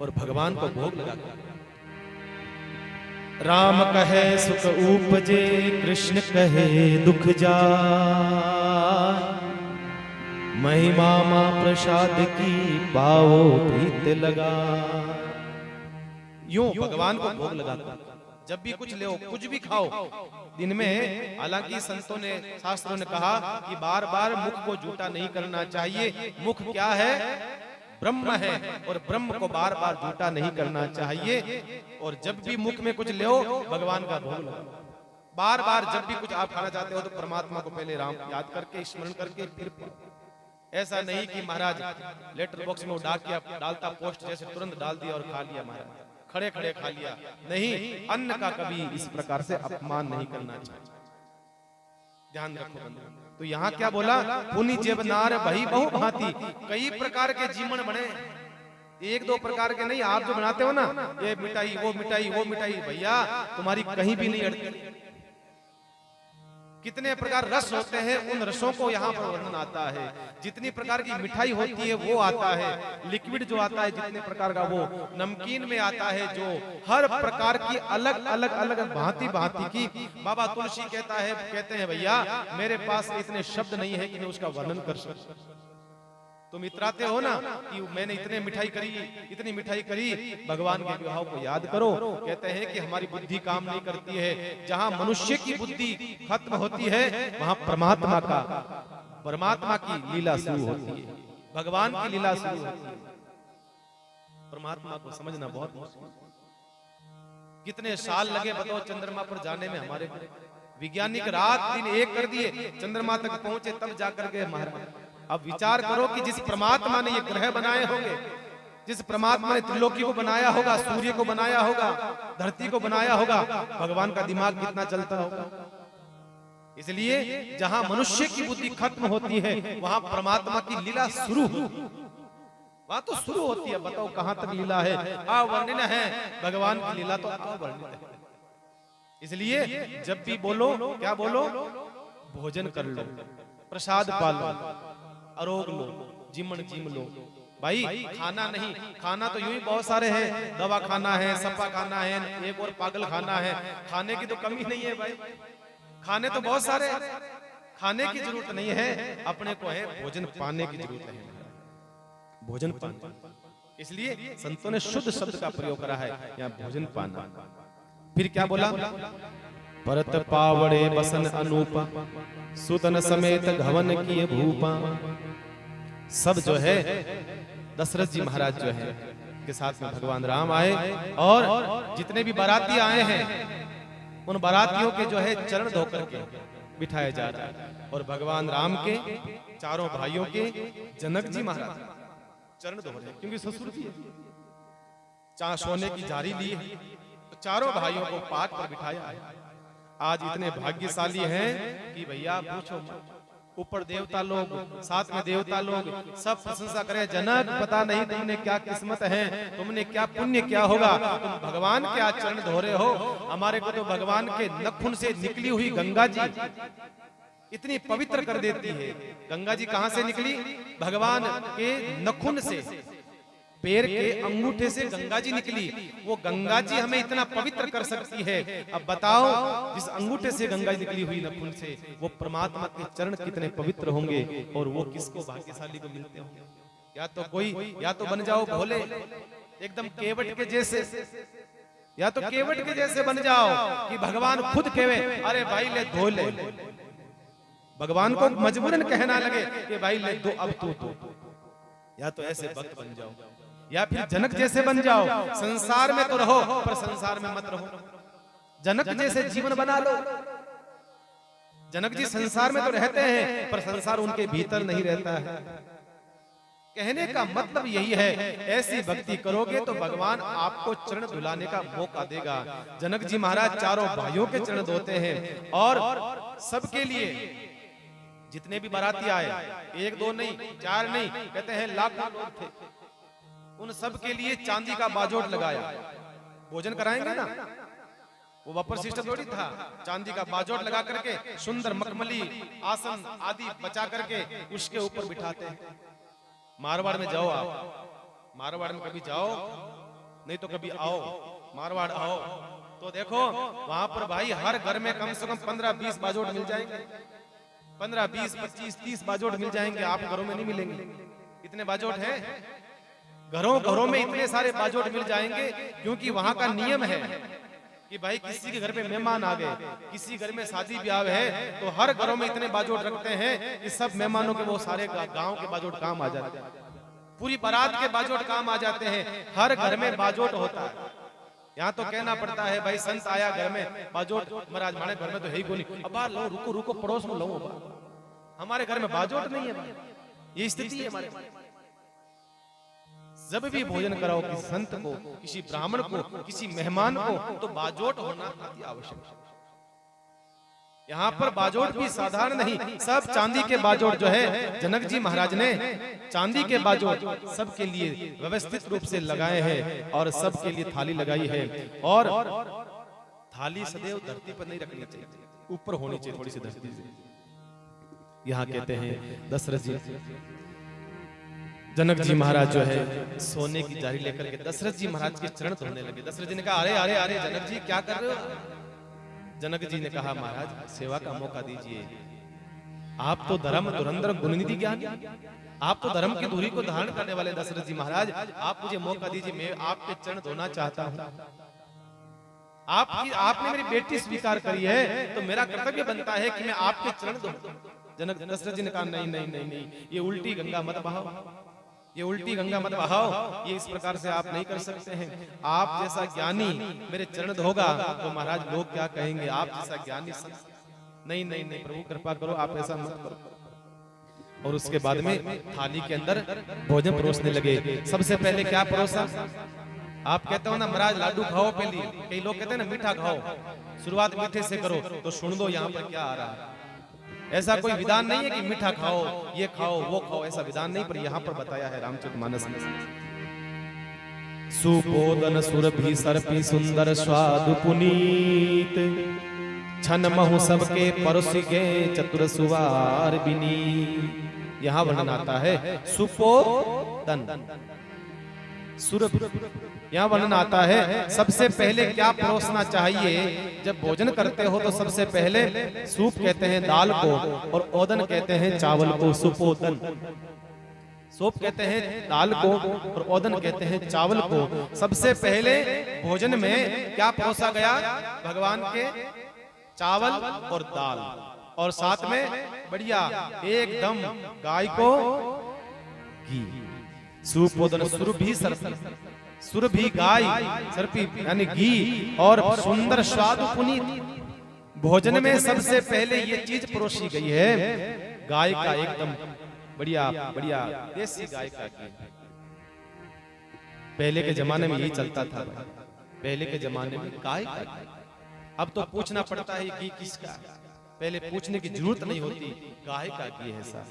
S2: और भगवान को भोग लगा। राम कहे सुख उपजे, कृष्ण कहे दुख जाय। महिमा मां प्रसाद की पाओ प्रीत लगा। यूं भगवान को भोग लगा। जब भी कुछ ले, कुछ भी खाओ दिन में। हालांकि संतों ने, शास्त्रों ने कहा कि बार बार मुख को झूठा नहीं करना चाहिए। मुख क्या है? ब्रह्म है, और ब्रह्म को बार बार झूठा नहीं करना चाहिए। और जब भी मुख में कुछ ले, भगवान का भोग लगाओ। बार बार जब भी कुछ आप खाना चाहते हो तो परमात्मा को पहले राम याद करके, स्मरण करके फिर। ऐसा नहीं कि महाराज लेटर बॉक्स में डाक डालता पोस्ट जैसे तुरंत डाल दिया और खा लिया, महाराज खड़े खड़े खा लिया। नहीं, अन्न का कभी इस प्रकार से अपमान नहीं करना चाहिए, ध्यान रखो बंधु। तो यहाँ क्या बोला? पुनि जेवनार भई बहु भांति। कई प्रकार के जीवन बने, एक दो प्रकार के नहीं। आप जो बनाते हो ना, ये मिठाई वो मिठाई वो मिठाई, भैया तुम्हारी कहीं भी नहीं अड़ती। कितने प्रकार रस होते हैं, उन रसों को यहाँ पर वर्णन आता है। जितनी प्रकार की मिठाई होती है वो आता है, लिक्विड जो आता है जितने प्रकार का, वो नमकीन में आता है, जो हर प्रकार की अलग अलग अलग भांति भांति की। बाबा तुलसी कहते हैं भैया मेरे पास इतने शब्द नहीं है कि मैं उसका वर्णन कर सकूं। तुम इतराते हो ना कि मैंने इतने मिठाई करी, इतनी मिठाई करी। भगवान के विवाह को याद करो। कहते हैं कि हमारी बुद्धि काम नहीं करती है। जहां मनुष्य की बुद्धि खत्म होती है, वहां परमात्मा की लीला शुरू होती है, भगवान की लीला शुरू होती है। परमात्मा को समझना बहुत मुश्किल। कितने साल लगे बताओ चंद्रमा पर जाने में हमारे वैज्ञानिक, रात दिन एक कर दिए, चंद्रमा तक पहुंचे तब जाकर के महाराज। अब विचार करो कि जिस परमात्मा ने ये ग्रह बनाए होंगे, जिस परमात्मा ने त्रिलोकी को बनाया होगा, सूर्य को बनाया होगा, धरती को बनाया होगा, भगवान का दिमाग कितना चलता होगा। इसलिए जहां मनुष्य की बुद्धि खत्म होती है, वहां परमात्मा की लीला शुरू होती है। वहां तो शुरू होती है। बताओ कहां तक लीला है? अवर्णित है भगवान की लीला, तो अवर्णित है। इसलिए जब भी बोलो, क्या बोलो? भोजन कर लो, प्रसाद पालो, आरोग लो, जीमन जीम लो। भाई खाना नहीं, खाना तो यूं ही बहुत सारे हैं। दवा खाना है, सपा खाना है, एक और पागल खाना है। खाने की तो कमी नहीं है भाई, खाने तो बहुत सारे हैं। खाने की जरूरत नहीं है, अपने को है भोजन पाने की जरूरत है, भोजन पाना। इसलिए संतों ने शुद्ध शब्द का प्रयोग करा है यहाँ, भोजन पाना। फिर क्या बोला? परत पावड़े बसन अनूपा, सुतन समेत घवन किए भूपा। सब जो है दशरथ जी महाराज जो है के साथ में भगवान राम आए, और जितने भी बाराती आए हैं उन बारातियों के जो है चरण धोकर के बिठाया जा रहा है। और भगवान राम के चारों भाइयों के जनक जी महाराज चरण धो रहे हैं, क्योंकि ससुर भी है, सोने की जारी ली है, तो चारों भाइयों को पाट पर बिठाया है। आज इतने भाग्यशाली हैं कि भैया पूछो मत। ऊपर देवता लोग, साथ में देवता लोग सब प्रशंसा करें, जनक पता नहीं तुमने क्या किस्मत है, तुमने क्या पुण्य किया होगा, तुम भगवान के आज चरण धो रहे हो। हमारे को तो भगवान के नखुन से निकली हुई गंगा जी इतनी पवित्र कर देती है। गंगा जी कहां से निकली? भगवान के नखुन से, पैर के अंगूठे से गंगा जी निकली। वो गंगा जी हमें इतना पवित्र कर सकती है। अब बताओ, जिस अंगूठे से गंगा जी निकली हुई नखुन से, वो परमात्मा के चरण कितने पवित्र होंगे, और वो किसको भाग्यशाली को मिलते होंगे। या तो बन जाओ भोले, एकदम केवट के जैसे, या तो केवट के जैसे बन जाओ कि भगवान खुद कहे अरे भाई ले धो ले, भगवान को मजबूरन कहना लगे कि भाई ले दो अब तू। या तो ऐसे भक्त बन जाओ, या फिर जनक जैसे बन जाओ। संसार में तो रहो पर संसार में मत रहो। जनक जैसे जीवन बना लो। जनक जी संसार में तो रहते हैं पर संसार उनके भीतर नहीं रहता है। कहने का मतलब यही है, ऐसी भक्ति करोगे तो भगवान आपको चरण धुलाने का मौका देगा। जनक जी महाराज चारों भाइयों के चरण धोते हैं, और सबके लिए जितने भी बाराती आए, एक दो नहीं, चार नहीं, कहते हैं लाखों लोग थे, उन सब के लिए चांदी का बाजोट लगाया। भोजन कराएंगे ना, वो बफर सिस्टम थोड़ी था। चांदी का बाजोट लगा करके सुंदर मखमली आसन आदि बचा करके उसके ऊपर बिठाते हैं। मारवाड़ में जाओ आप, मारवाड़ में कभी जाओ, नहीं तो कभी आओ, मारवाड़ आओ तो देखो वहां पर भाई हर घर में कम से कम 15-20 बाजोट मिल जाएंगे। 15, 20, 25, 30 बाजोट मिल जाएंगे। आप घरों में नहीं मिलेंगे। इतने बाजोट हैं, घरों में इतने सारे बाजोट मिल जाएंगे, क्योंकि वहां का नियम है कि भाई किसी के घर पे मेहमान आ गए, किसी घर में शादी ब्याह है, तो हर घरों में इतने बाजोट रखते हैं कि सब मेहमानों के वो सारे गांव के बाजोट काम आ जाते हैं, पूरी बारात के बाजोट काम आ जाते हैं। हर घर में बाजोट होता है। यहाँ तो कहना पड़ता है भाई संत आया घर में, बाजोट महाराज हमारे घर में तो है ही कोई नहीं, अब लो रुको पड़ोस में लो, हमारे घर में बाजोट नहीं है। ये स्थिति है हमारे। जब भी भोजन कराओ किसी संत को, किसी ब्राह्मण को, किसी मेहमान को, तो बाजोट होना अति आवश्यक है। यहाँ पर बाजोट भी साधारण नहीं, सब चांदी के बाजोट जो है जनक जी महाराज ने चांदी के बाजोट सबके लिए व्यवस्थित रूप से लगाए हैं, और सबके लिए थाली लगाई है। और थाली सदैव धरती पर नहीं रखनी चाहिए, ऊपर होनी चाहिए थोड़ी सी धरती से। यहाँ कहते हैं दशरथ जी, जनक जी महाराज जो है सोने की जारी लेकर के दशरथ जी महाराज के चरण धोने लगे। दशरथ जी ने कहा अरे अरे अरे जनक जी क्या कर रहे हो? जनक जी ने कहा महाराज सेवा का मौका दीजिए, आप तो धर्म धुरंधर गुणनिधि ज्ञानी, आप तो धर्म की धुरी को धारण करने वाले दशरथ जी महाराज, आप मुझे मौका दीजिए, मैं आपके चरण धोना चाहता हूँ। आपने मेरी बेटी स्वीकार करी है, तो मेरा कर्तव्य बनता है कि मैं आपके चरण धोऊं। जनक दशरथ जी ने कहा नहीं नहीं नहीं नहीं, ये उल्टी गंगा मत बहाओ, ये उल्टी गंगा मत बहाओ, ये इस प्रकार से आप नहीं कर सकते हैं। आप जैसा ज्ञानी मेरे चरण धोगा तो महाराज लोग क्या कहेंगे, आप जैसा ज्ञानी नहीं नहीं नहीं, प्रभु कृपा करो, आप ऐसा मत करो। और उसके बाद में थाली के अंदर भोजन परोसने लगे। सबसे पहले क्या परोसा? आप कहते हो ना महाराज लाडू खाओ पहले, कई लोग कहते हैं ना मीठा खाओ, शुरुआत मीठे से करो, तो सुन दो यहाँ पर क्या आ रहा है। ऐसा कोई विधान नहीं है कि मीठा खाओ, ये खाओ, वो खाओ, ऐसा विधान नहीं, पर यहाँ पर बताया है रामचरितमानस में। सुपोदन सुरभि सर्पी सुंदर स्वाद पुनीत, छन महु सबके परोस के चतुर सुवार बिनी। यहाँ वर्णन आता है सुपोदन सुरभि, यहाँ वर्णन आता है सबसे पहले क्या परोसना चाहिए। जब भोजन करते हो तो सबसे पहले सूप कहते हैं दाल को, और ओदन कहते हैं चावल को। सुपोदन, सूप कहते हैं दाल को और ओदन कहते हैं चावल को। सबसे पहले भोजन में क्या परोसा गया? भगवान के चावल और दाल, और साथ में बढ़िया एकदम गाय को घी। सुपोदन सुरभि सर्पी, सुरभि गाय, सर्पी यानी घी, और सुंदर स्वाद पुनीत भोजन में सबसे पहले ये चीज परोसी गई है, गाय का एकदम बढ़िया बढ़िया देसी गाय का घी। पहले के जमाने में यही चलता था, पहले के जमाने में गाय का घी। अब तो पूछना पड़ता है घी किसका, पहले पूछने की जरूरत नहीं होती, गाय का घी है साहब।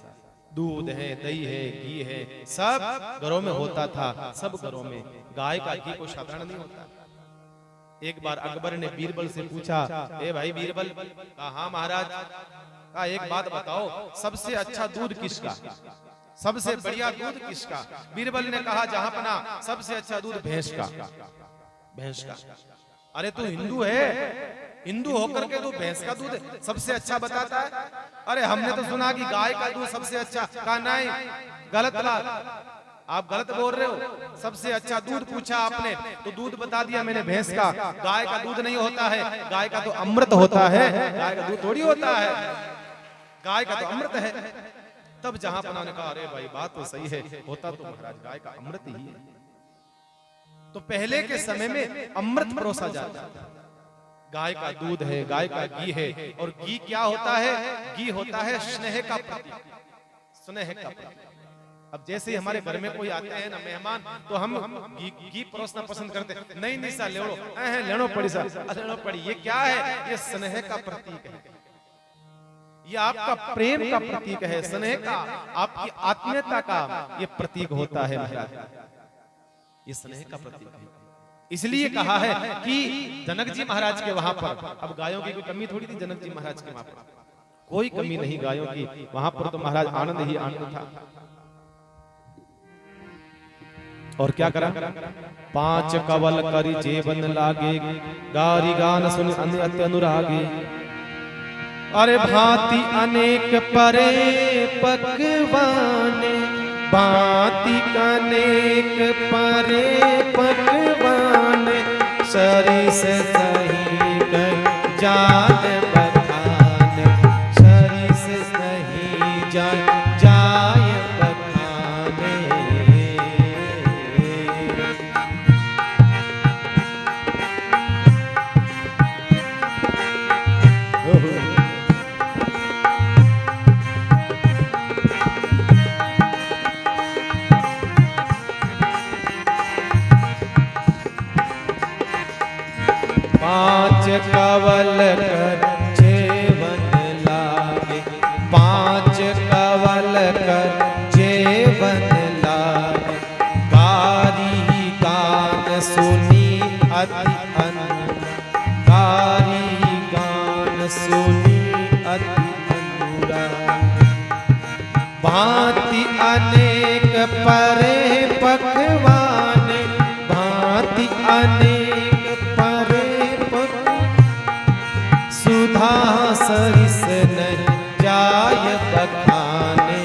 S2: दूध है, दही है, घी है, सब घरों में होता था, सब घरों में। गाय का घी कोई साधारण नहीं होता। एक बार अकबर ने बीरबल से पूछा, ए भाई बीरबल, कहा हाँ महाराज, कहा एक बात बताओ, सबसे अच्छा दूध किसका, सबसे बढ़िया दूध किसका? बीरबल ने कहा जहांपना सबसे अच्छा दूध भैंस का, भैंस का। अरे तू हिंदू है, हिंदू होकर के तू भैंस का दूध सबसे अच्छा बताता है? अरे हमने तो सुना कि गाय का दूध सबसे अच्छा। कहा नहीं, गलत बात, आप गलत बोल रहे हो। सबसे अच्छा दूध पूछा आपने तो दूध बता दिया मैंने भैंस का। गाय का दूध नहीं होता है, गाय का तो अमृत होता है, गाय का दूध थोड़ी होता है, गाय का तो अमृत है। तब जहांपना ने कहा अरे भाई बात तो सही है, होता तो महाराज गाय का अमृत ही है। तो पहले के समय में अमृत परोसा जाता था। गाय का दूध है, गाय का घी है। और घी क्या होता है? घी होता है स्नेह का प्रतीक, स्नेह का प्रतीक। अब जैसे ही हमारे घर में कोई आते हैं ना मेहमान, तो हम घी परोसना पसंद करते हैं। नहीं नहीं सा लेड़ो, लेड़ो पड़ी सा, लेड़ो पड़ी। ये क्या है? ये स्नेह का प्रतीक है, ये आपका प्रेम का प्रतीक है, स्नेह का, आपकी आत्मीयता का ये प्रतीक होता है महाराज, ये स्नेह का प्रतीक है। इसलिए कहा है कि जनक जी महाराज के वहां पर, अब गायों की कोई कमी थोड़ी थी, जनक जी महाराज के वहां पर कोई कमी नहीं गायों की, वहां पर तो महाराज आनंद ही आनंद था। और क्या करा? 5 कवल करी जेवन लागे, गारी गान सुन अन्य अनुरागे। अरे भांति अनेक परे पकवाने, भांति अनेक परे पकवाने, सरिस सही जान बखान, सरिस सही जान जाय बखाने। पांच कवल कर जेवन लागे, 5 कवल कर जेवन लागे, गारी गान सुनी अति अनुराग, गारी गान सुनी अति अनुराग। भांति अनेक परे पकवान, भांति अनेक परे सुधा सरिस नहीं जाय बखाने।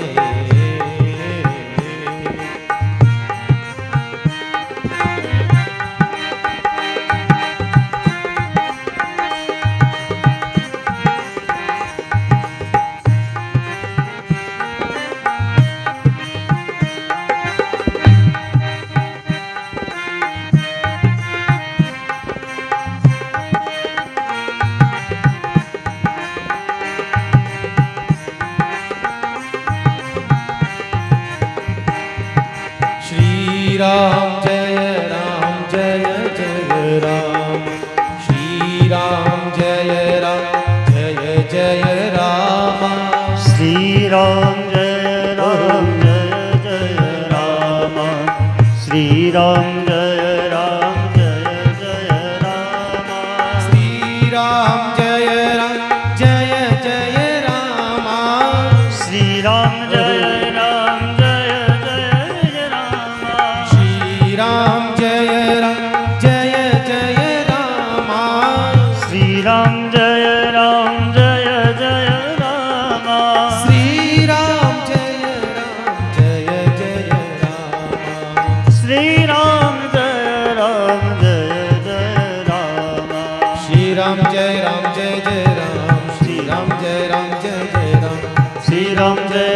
S2: राम जय राम जय जय राम, श्री राम जय राम,
S1: श्री राम जय जय राम, श्री राम जय जय राम,
S2: श्री राम जय जय राम,
S1: श्री राम जय
S2: राम जय जय राम,
S1: श्री राम जय जय राम,
S2: श्री राम जय जय राम,
S1: श्री राम जय जय राम,
S2: श्री राम जय जय राम, श्री राम जय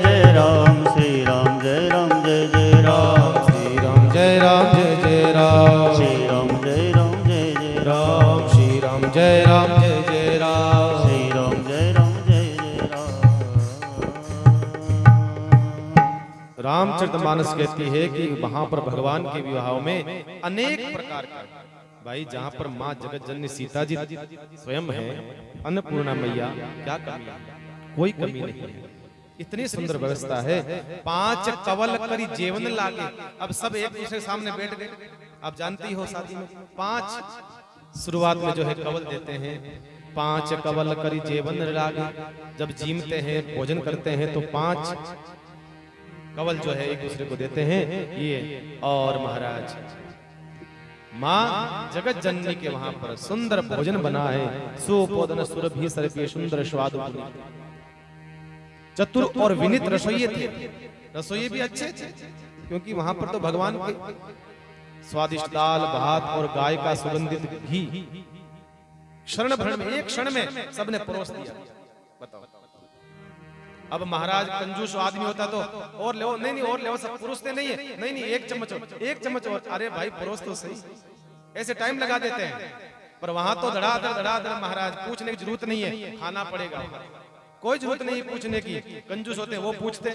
S2: जय राम,
S1: श्री राम जय जय राम, श्री राम जय जय राम,
S2: जय राम जय जय राम,
S1: श्री राम जय जय राम,
S2: श्री राम जय जय राम, रामचरितमानस कहती है कि वहां पर भगवान के विवाहों में अनेक प्रकार का, भाई जहां पर माँ जगत जननी सीता जी स्वयं है, अन्नपूर्णा मैया, क्या कमी है? कोई कमी नहीं है। इतनी सुंदर व्यवस्था है। 5 कवल करी जेवन लागे। अब सब एक दूसरे के सामने बैठ गए। आप जानती हो शादी में 5 शुरुआत में जो है कवल देते हैं, 5 कवल करी जेवन लागे। जब जीमते हैं, भोजन करते हैं तो 5 कवल जो है एक दूसरे को देते हैं ये। और महाराज माँ जगत जननी के वहां पर सुंदर भोजन बना है। सुपोदन सुरभि सर्पे सुंदर स्वाद पुनि। चतुर और विनीत रसोइये थे। रसोइये भी अच्छे थे क्योंकि वहां पर तो भगवान के स्वादिष्ट दाल भात और गाय का सुगंधित घी क्षण भर में, एक क्षण में सबने परोस दिया। बताओ, अब महाराज कंजूस आदमी होता तो और ले, नहीं और ले, सब परोसते नहीं है, नहीं एक चम्मच और, अरे भाई परोस तो सही, ऐसे टाइम लगा देते हैं। पर वहां तो धड़ाधड़ महाराज, पूछने की जरूरत नहीं है, खाना पड़ेगा, कोई जरूरत नहीं पूछने की। कंजूस होते वो पूछते,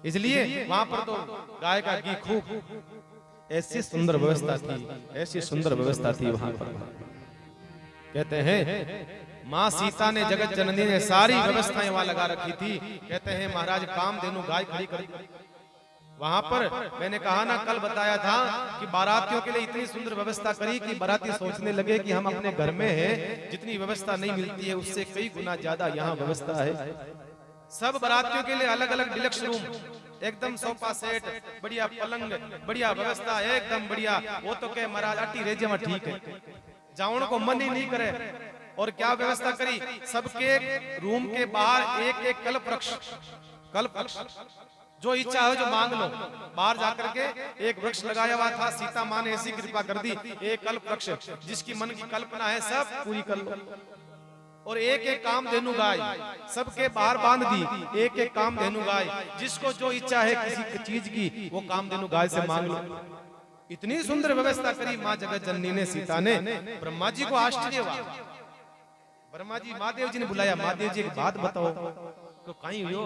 S2: इसलिए वहां पर तो गाय का घी खूब। ऐसी सुंदर व्यवस्था थी वहां पर। कहते हैं माँ सीता ने, जगत जननी ने सारी व्यवस्थाएं वहां लगा रखी थी। कहते हैं महाराज कामधेनु गाय खड़ी कर वहां पर। मैंने कहा ना, कल बताया था कि बारातियों के लिए इतनी सुंदर व्यवस्था करी कि बाराती सोचने लगे कि हम अपने घर में हैं, जितनी व्यवस्था नहीं मिलती है उससे कई गुना ज्यादा यहाँ व्यवस्था है। सब बारातियों के लिए अलग अलग डिलक्स रूम, एकदम सोफा सेट, बढ़िया पलंग, बढ़िया व्यवस्था, एकदम बढ़िया। वो तो कहे महाराज अटी रेजे में ठीक है, जाऊन को मन ही नहीं करे। और क्या व्यवस्था करी, सबके रूम के बाहर एक कल्प वृक्ष, जो इच्छा हो जो मांग लो। बाहर जाकर के एक वृक्ष लगाया हुआ था। सीता माँ ने ऐसी कृपा कर दी, एक कल्प वृक्ष, जिसकी मन की कल्पना है सब पूरी कर लो। और एक कामधेनु गाय सबके बाहर बांध दी, एक कामधेनु गाय, जिसको जो इच्छा है किसी चीज की वो कामधेनु गाय से मांग लो। इतनी सुंदर व्यवस्था करी माँ जगत जननी ने, सीता ने। ब्रह्मा जी को आश्चर्य हुआ। ब्रह्मा जी महादेव जी ने बुलाया, महादेव जी एक बात बताओ, तो कहीं हो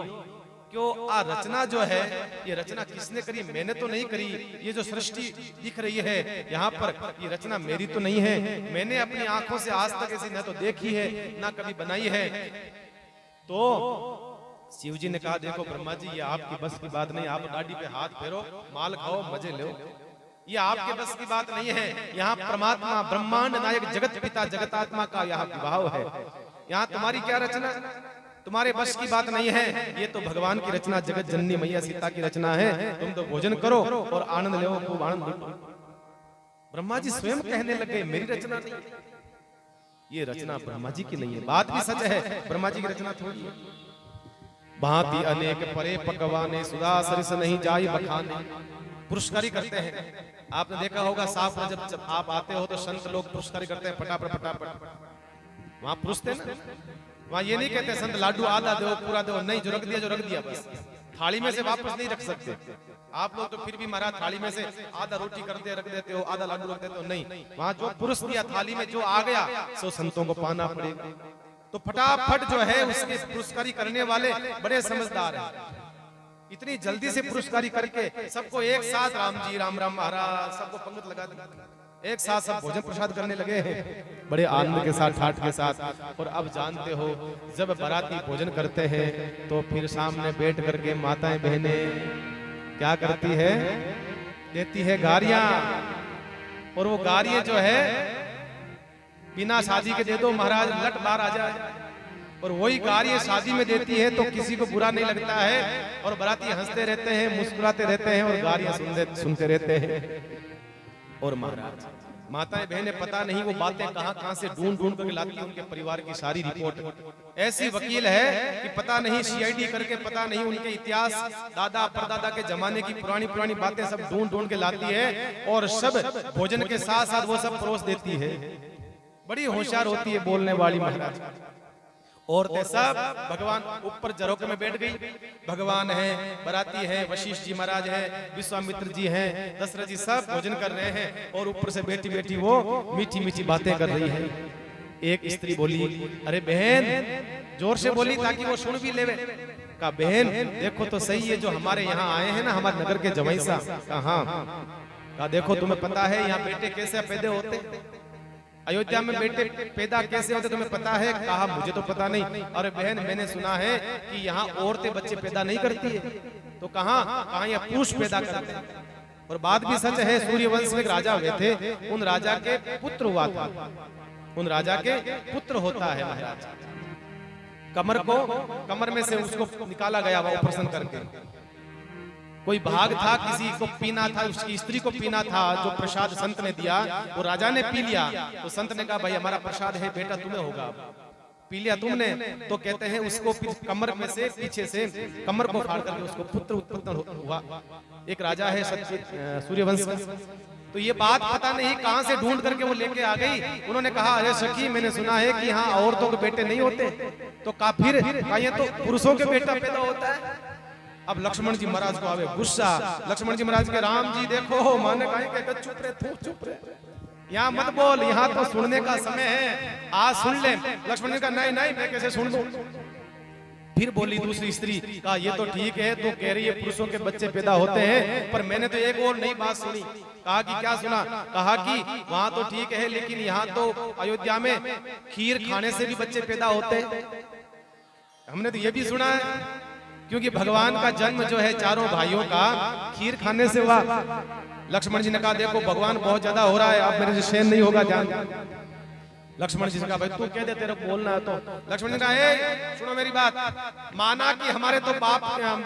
S2: क्यों आ रचना जो है, ये रचना किसने करी? मैंने तो नहीं करी। ये जो सृष्टि दिख रही है यहाँ पर, ये रचना मेरी तो नहीं है। मैंने अपनी आंखों से आज तक ऐसी न तो देखी है ना कभी बनाई है। तो शिव जी ने कहा देखो ब्रह्मा जी, ये आपकी बस की बात नहीं। आप गाड़ी पे हाथ फेरो, माल खाओ, मजे लो, ये आपके बस की बात नहीं है। यहाँ परमात्मा ब्रह्मांड नायक जगत पिता जगतात्मा का यहाँ विवाह है। यहाँ तुम्हारी क्या रचना, तुम्हारे बस की बात नहीं है। ये तो भगवान की रचना, जगत जननी मैया सीता की रचना है। तुम तो भोजन करो और आनंद लो, खूब आनंद लूटो। ब्रह्मा जी स्वयं कहने लगे मेरी रचना नहीं, ये रचना ब्रह्मा जी की नहीं है। बात भी सच है, ब्रह्मा जी की रचना थोड़ी है। भांति अनेक परे पकवाने, सुधा सरिस नहीं जाई बखाने। पुरस्कारी करते हैं। आपने देखा होगा साफ में जब आप आते हो तो संत लोग पुरस्कारी करते हैं, फटाफट वहां पुरस्ते ना। वहां ये नहीं कहते संत लाडू आधा दो पूरा दो, नहीं, जो रख दिया बस। थाली में से वापस नहीं रख सकते आप लोग। तो फिर भी महाराज थाली में से आधा रोटी करते रख देते हो, आधा लाडू रख देते हो, नहीं। वहां जो पुरुष दिया थाली में जो आ गया सो संतों को पाना पड़ेगा। तो फटाफट जो है उसके पुरस्कारी करने वाले बड़े समझदार हैं। इतनी जल्दी से पुरस्कारी करके सबको एक साथ राम जी राम राम महाराज सबको पंगत लगा दिया, एक साथ सब भोजन प्रसाद करने लगे हैं बड़े आनंद के साथ, ठाठ के साथ। और अब जानते हो जब बाराती भोजन करते हैं तो फिर सामने बैठ करके माताएं बहनें क्या करती है, देती है गारियां। और वो गारियां जो है बिना शादी के दे दो महाराज, लट बार आ जाए। और वही गारियां शादी में देती है तो किसी को बुरा नहीं लगता है। और बाराती हंसते रहते हैं, मुस्कुराते रहते हैं और गारियां सुनते रहते हैं। और महाराज माताएं बहनें पता नहीं वो बातें कहां से ढूंढ करके लाती है। उनके परिवार की सारी रिपोर्ट ऐसी वकील है कि पता नहीं सीआईडी करके, पता नहीं उनके इतिहास दादा परदादा के जमाने की पुरानी बातें सब ढूंढ के लाती है। और सब भोजन के साथ साथ वो सब परोस देती है। बड़ी होशियार होती है बोलने वाली महाराज। औरतें सब भगवान ऊपर झरोखे में बैठ गई। भगवान है, बराती है, वशिष्ठ जी महाराज है, विश्वामित्र जी हैं, दशरथ जी सब भोजन कर रहे हैं। और ऊपर से बैठी वो मीठी बातें कर रही है। एक स्त्री बोली, अरे बहन, जोर से बोली ताकि वो सुन भी लेवे। कहा बहन देखो तो सही है, जो हमारे यहाँ आए हैं ना हमारे नगर के जवाई साहब, कहा कहा देखो तुम्हें पता है यहाँ बेटे कैसे पैदा होते, अयोध्या में बेटे पैदा कैसे होते तुम्हें पता है? कहा मुझे तो पता नहीं। अरे बहन मैंने सुना है कि यहाँ औरतें बच्चे पैदा नहीं करती है। तो कहा यहाँ पुरुष पैदा करते हैं। और बात भी सच है, सूर्यवंश में एक राजा हुए थे, उन राजा के पुत्र हुआ था, उन राजा के पुत्र होता है महाराज। कमर में से उसको निकाला गया वो ऑपरेशन करके, कोई भाग था, किसी को पीना था, उसकी स्त्री को पीना था, जो प्रसाद संत ने दिया वो राजा ने पी लिया। तो संत ने कहा भाई हमारा प्रसाद है बेटा तुम्हें होगा, पी लिया तुमने। तो कहते हैं उसको कमर में से पीछे से कमर को फाड़ करके उसको पुत्र उत्पन्न हुआ। एक राजा है सूर्यवंश का। तो ये बात पता नहीं कहां से ढूंढ करके वो लेके आ गई। उन्होंने कहा अरे सखी मैंने सुना है कि यहाँ औरतों के बेटे नहीं होते। तो कहा फिर ये तो पुरुषों के बेटा पैदा होता है। अब लक्ष्मण जी महाराज को आवे गुस्सा। लक्ष्मण जी महाराज के राम जी देखो, माने कहा चुप रहे, चुप रहे, यहाँ मत बोल, यहाँ तो सुनने का समय है, आज सुन ले। लक्ष्मण जी का नहीं नहीं मैं कैसे सुन लूं। फिर बोली दूसरी स्त्री, कहा ये तो ठीक है, तो कह रही है पुरुषों के बच्चे पैदा होते हैं, पर मैंने तो एक और नई बात सुनी। कहा कि क्या सुना? कहा कि वहां तो ठीक है लेकिन यहाँ तो अयोध्या में खीर खाने से भी बच्चे पैदा होते हैं। हमने तो ये भी सुना है, क्योंकि भगवान का जन्म जो है चारों भाइयों का खीर खाने से हुआ। लक्ष्मण जी ने कहा देखो भगवान बहुत ज्यादा हो रहा है, अब मेरे से सहन नहीं होगा जान। लक्ष्मण जी ने कहा भाई तू कह दे तेरे को बोलना है तो। लक्ष्मण जी ने कहा सुनो मेरी बात, माना कि हमारे तो बाप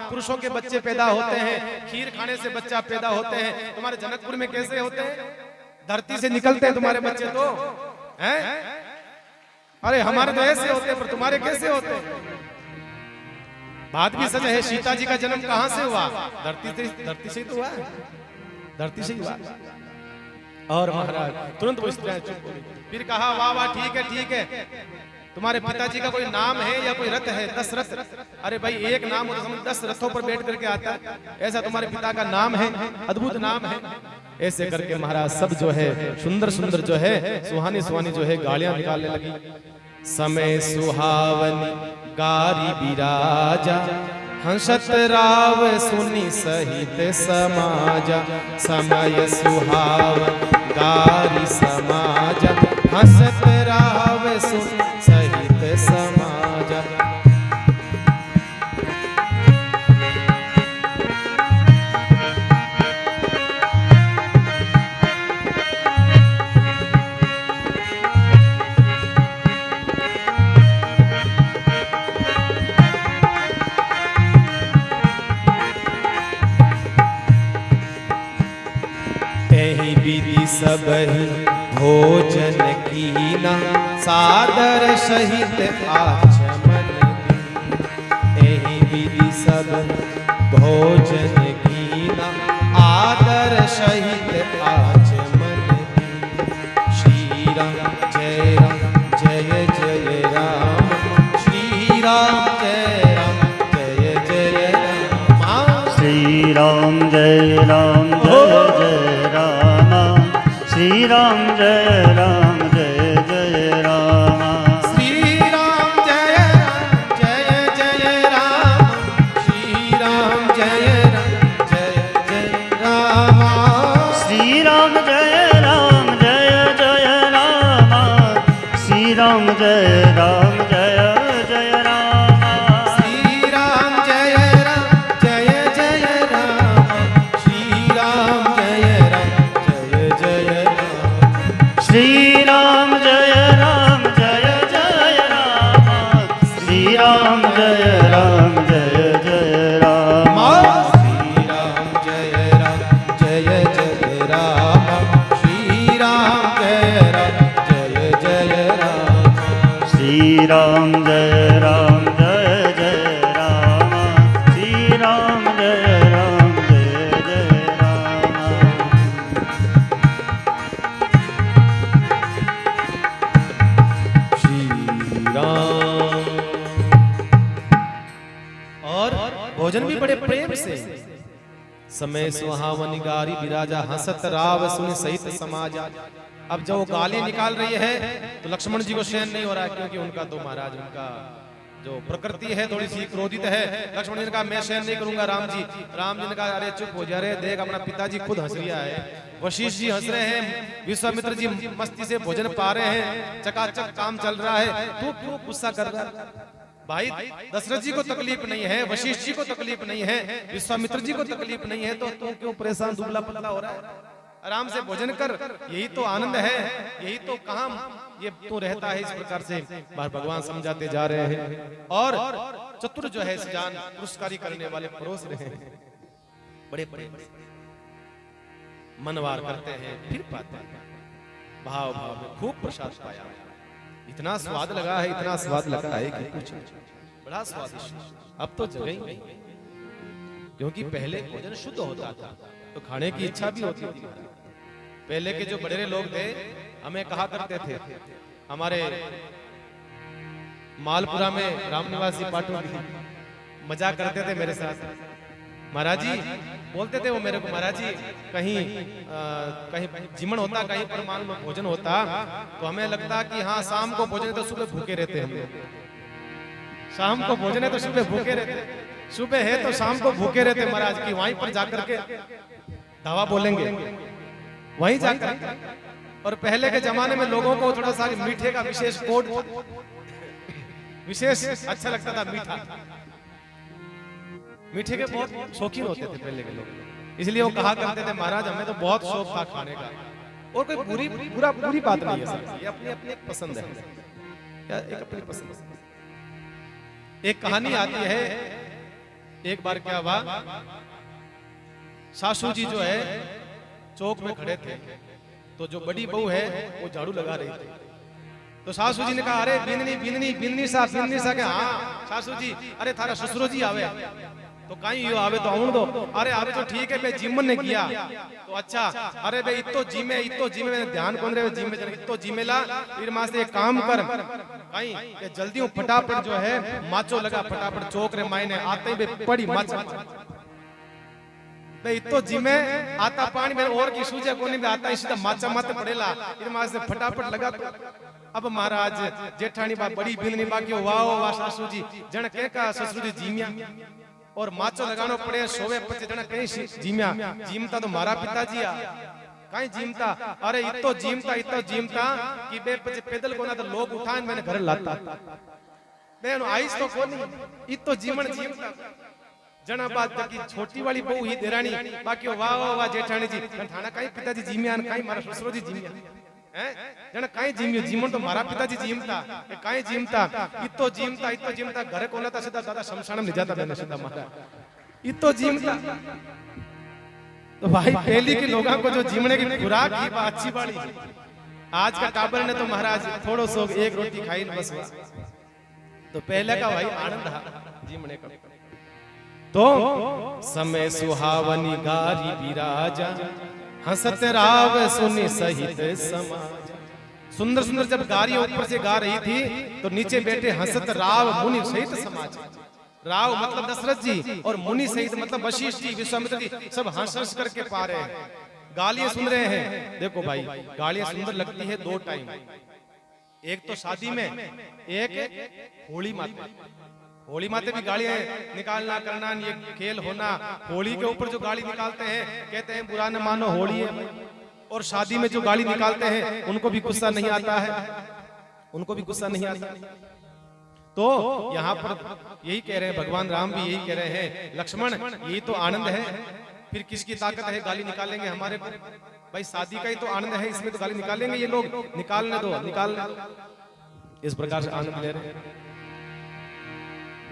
S2: पुरुषों के बच्चे पैदा होते हैं, खीर खाने से बच्चा पैदा होते हैं, तुम्हारे जनकपुर में कैसे होते हैं? धरती से निकलते हैं तुम्हारे बच्चे तो हैं? अरे हमारे तो ऐसे होते हैं, पर तुम्हारे कैसे होते हैं? बात भी सच है, सीता जी का जन्म कहां से हुआ? धरती से तो हुआ, धरती से ही हुआ। और महाराज तुरंत वो स्त्रियां चुप हो गई। फिर कहा वाह वाह ठीक है, तुम्हारे पिताजी का कोई नाम है या कोई रथ है? 10 रथ। अरे भाई एक नाम हो तो 10 रथों पर बैठ करके आता है, ऐसा तुम्हारे पिता का नाम है, अद्भुत नाम है। ऐसे करके महाराज सब जो है सुंदर सुंदर जो है सुहानी सुहानी जो है गालियां निकालने लगी। समय सुहावनी गारी बिराजा, हंसत राव सुनी सहित समाजा। समय सुहावन गारी समाजा, हंसत राव सुनी सहित समाजा। विधि सबहि भोजन कीना, सादर सहित आचमन दीना। एहि विधि सब भोजन कीना, आदर सहित आचमन दीना। श्री राम जय जय राम, श्री राम जय जय राम।
S1: श्री राम जय राम जय राम, श्री राम जय राम जय राम।
S2: श्री राम जय राम, श्री राम जय राम।
S1: श्री राम जय राम जय राम, श्री राम जय राम जय राम।
S2: श्री राम जय राम, श्री राम जय राम।
S1: श्री राम जय राम जय राम, श्री राम जय राम जय राम।
S2: श्री राम जय राम, श्री राम जय राम।
S1: श्री राम जय राम जय राम, श्री राम जय राम जय राम।
S2: और भोजन भी बड़े प्रेम से। समय सुहावनी गारी बिराजा, हंसत राव सुनि सहित समाजा। अब जब वो गाली निकाल रही है तो लक्ष्मण जी को सहन नहीं हो रहा है, क्योंकि उनका तो महाराज उनका जो प्रकृति है थोड़ी सी क्रोधित है। लक्ष्मण जी ने कहा मैं सहन नहीं करूंगा राम जी। राम जी ने कहा अरे चुप हो जा रहे, देख अपना पिताजी खुद हंस रहा है, वशिष्ठ जी हंस रहे हैं, विश्वामित्र जी मस्ती से भोजन पा रहे हैं, चकाचक काम चल रहा है, तू क्यों गुस्सा कर रहा है? भाई दशरथ जी को तकलीफ नहीं है, वशिष्ठ जी को तकलीफ नहीं है, विश्वामित्र जी को तकलीफ नहीं है, तो तू क्यों परेशान दुबला पतला हो रहा है? आराम से भोजन कर, यही तो आनंद है, यही तो कहां ये तो रहता है। इस प्रकार से भगवान समझाते जा रहे हैं और चतुर जो है जान पुरस्कारी करने वाले परोस रहे हैं, बड़े बड़े मनवार करते हैं, फिर पाते हैं भाव भाव में खूब प्रसाद पाया, इतना स्वाद लगा है, इतना स्वाद लगा है कि कुछ बड़ा स्वादिष्ट। अब तो जगह ही नहीं, क्योंकि पहले भोजन शुद्ध होता था तो खाने की इच्छा भी होती थी। पहले के जो बड़े लोग थे हमें कहा करते थे, हमारे मालपुरा में राम निवासी पाटू मजाक करते थे मेरे साथ, महाराज जी बोलते थे वो मेरे को, महाराज जी कहीं कहीं जिमन होता, कहीं पर मान लो भोजन होता तो हमें लगता कि हाँ शाम को भोजन है तो सुबह भूखे रहते हैं, शाम को भोजन है तो सुबह भूखे रहते, सुबह है तो शाम को भूखे रहते महाराज की। वहीं पर जाकर के दावा बोलेंगे, वहीं जाकर। और पहले के जमाने में लोगों को थोड़ा सा मीठे का विशेष कोड विशेष अच्छा लगता था, मीठा मीठे के बहुत शौकीन होते थे पहले के लोग, इसलिए वो कहा करते थे महाराज हमें तो बहुत शौक था खाने का। और कोई बुरी बात नहीं है सर, ये अपनी अपनी पसंद है, क्या एक अपनी पसंद है। एक कहानी आती है, एक बार क्या हुआ, सासू जी जो है चौक में खड़े थे, तो जो बड़ी बहू है वो झाड़ू लगा रही थी, तो सासू जी ने कहा अरे बिंदनी सा के, हाँ सासू जी अरे थारा ससुरो जी आवे, तो कहीं यो आवे तो आउण दो, अरे आवे तो ठीक है, मैं जिमन ने किया तो अच्छा, अरे भाई इतो जिमे मैंने ध्यान कौन रहे जिमे इतो जिमेला, फिर मां से एक काम कर कहीं के जल्दी हूं फटाफट जो है माचो लगा, फटाफट चौक रे मायने आते ही पड़ी माचा भाई इतो जिमे आता पानी में और की सूझे कोनी में आता ही सीधा माचा माते पड़ेला, फिर मां से फटाफट लगा। अब महाराज जेठानी बा बड़ी बिंदनी बाकी वाह वाह सासू जी जण के का ससुर जी जीमिया और माचो लगानो पड़े, सोवे पचे जण कहीं जीमिया, जीमता तो मारा पिताजी आ कहीं जीमता, अरे इतो जीमता कि बे पचे पैदल कोना तो लोग उठान मैंने घर लाता बेन आइस तो कोनी, इतो जीमन जीमता जना बात की छोटी वाली बहू ही देरानी बाकी वाह वाह जेठानी जी थाना कहीं पिताजी जीमिया कहीं मारा ससुर जी जीमिया हैं जण कहीं जीमियो, जीमन तो मारा पिताजी जीमता कहीं जीमता, इतो जीमता घरे कोना था सीधा दादा शमशान में ले जाता मैंने सीधा मारा इतो जीमता। तो भाई पहली के लोगों को जो जीमने की खुराक की अच्छी बाड़ी, आज का टाबर ने तो महाराज थोड़ो सो एक रोटी खाई बस, तो पहले का भाई आनंद जीमने का। तो समय सुहावनी गारी विराजा, हंसत राव सुनि सहित समाज। सुंदर सुंदर जब गारी ऊपर से गा रही थी तो नीचे बैठे हंसत राव मुनि सहित समाज, राव मतलब दशरथ जी और मुनि सहित मतलब वशिष्ठ जी विश्वामित्र जी सब हंस हंस करके पा रहे हैं, गालियां सुन रहे हैं। देखो भाई गालियां सुंदर लगती है दो टाइम, एक तो शादी में, एक होली माता, होली माते भी गालियां निकालना करना ये खेल होना, होली के ऊपर जो गाली निकालते हैं कहते हैं बुरा न मानो होली है, और शादी में जो गाली निकालते हैं उनको भी गुस्सा नहीं आता है, उनको भी गुस्सा नहीं आता। तो यहाँ पर यही कह रहे हैं भगवान राम भी यही कह रहे हैं, लक्ष्मण यही तो आनंद है, फिर किसकी ताकत है गाली निकालेंगे हमारे भाई, शादी का ही तो आनंद है, इसमें तो गाली निकालेंगे ये लोग, निकालने दो निकाल। इस प्रकार से आनंद ले रहे हैं।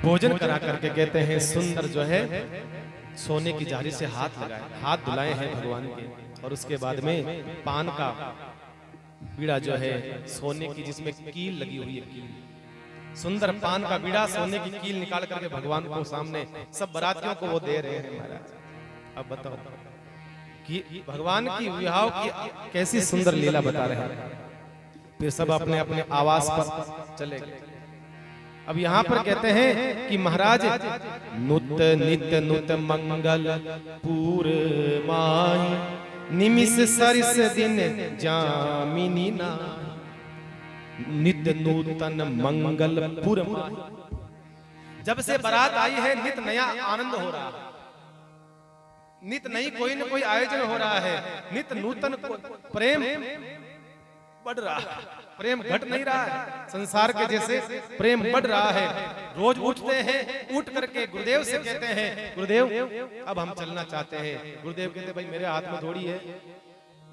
S2: भोजन करा करके कहते हैं सुंदर जो है सोने की जारी से हाथ लगाए, हाथ धुलाए हैं भगवान के, और उसके बाद में पान का बीड़ा जो है सोने की जिसमें कील लगी हुई है, कील सुंदर पान का बीड़ा सोने की कील निकाल करके भगवान को सामने सब बारातियों को वो दे रहे हैं महाराज। अब बताओ कि भगवान की विवाह की कैसी सुंदर लीला बता रहे हैं। फिर सब अपने अपने आवास पर चले गए। अब यहाँ पर कहते हैं कि महाराज नुत नित नुत मंगल पूर माही निमिष सरिस दिन जामिनी ना, नित नूतन मंगल पूर माही। जब से बारात आई है नित नया आनंद हो रहा है, नित नई कोई न कोई आयोजन हो रहा है, नित नूतन प्रेम बढ़ रहा है, प्रेम घट नहीं रहा है, संसार के जैसे प्रेम बढ़ रहा है। रोज उठते हैं, उठ करके गुरुदेव से कहते हैं गुरुदेव अब हम चलना चाहते हैं। गुरुदेव कहते हैं भाई मेरे हाथ में थोड़ी है,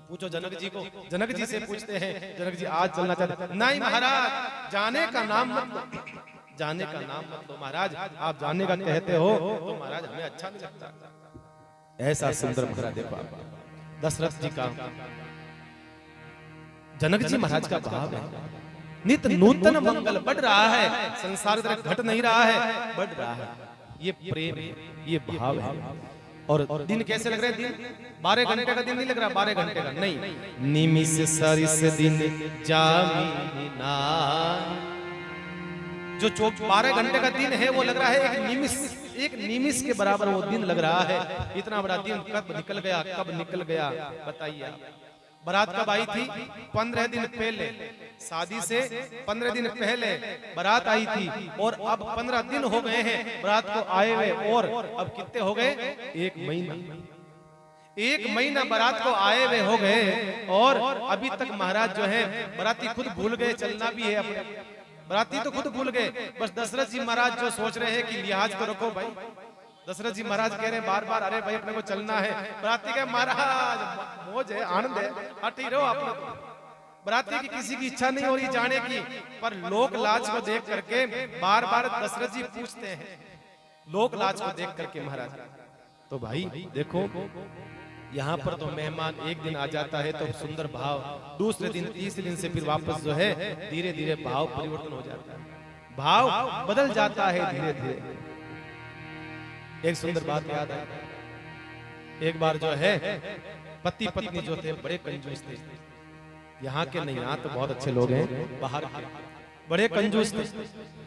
S2: पूछो जनक जी को। जनक जी से पूछते हैं जनक जी आज चलना चाहते हैं। नहीं महाराज जाने का नाम मत लो, जाने का नाम मत लो महाराज, आप जाने का कहते हो तो महाराज हमें अच्छा नहीं लगता। ऐसा सुंदर मुखरा देखो आप दशरथ जी का, जनक जी महाराज का भाव है। नित नूतन मंगल बढ़ रहा है, संसार तरह घट नहीं रहा है, बढ़ रहा है। ये प्रेम है, ये भाव है। और दिन कैसे लग रहे हैं? दिन 12 घंटे का दिन नहीं लग रहा, 12 घंटे का नहीं, निमिष सरिस दिन जामी ना। जो 12 घंटे का दिन है वो लग रहा है एक निमिष के बराबर वो दिन लग रहा है। इतना बड़ा दिन कब निकल गया, कब निकल गया बताइए। बारात कब आई थी? 15 दिन पहले, शादी से 15 दिन पहले बारात आई थी और अब 15 दिन हो गए हैं बारात को आए हुए, और अब कितने हो गए? 1 महीना। 1 महीना बारात को आए हुए हो गए और अभी तक महाराज जो है बाराती खुद भूल गए चलना भी है अपने। बाराती तो खुद भूल गए, बस दशरथ जी महाराज जो सोच रहे हैं कि लिहाज तो रखो भाई। दशरथ जी महाराज कह रहे हैं बार बार अरे भाई अपने को चलना है। बाराती के महाराज मौज है, आनंद है, हटी रहो अपने। बाराती की किसी की इच्छा नहीं हो रही जाने की, पर लोक लाज को देख करके बार बार दशरथ जी पूछते हैं, लोक लाज को देख करके महाराज। तो भाई देखो यहाँ पर तो मेहमान एक दिन आ जाता है तो सुंदर भाव, दूसरे दिन तीसरे दिन से फिर वापस जो है धीरे धीरे भाव परिवर्तन हो जाता है, भाव बदल जाता है धीरे धीरे। एक सुंदर बात याद है, एक बार जो है पति पत्नी जो थे बड़े कंजूस थे। यहाँ के नहीं, यहाँ तो बहुत अच्छे लोग हैं, बाहर के बड़े कंजूस थे।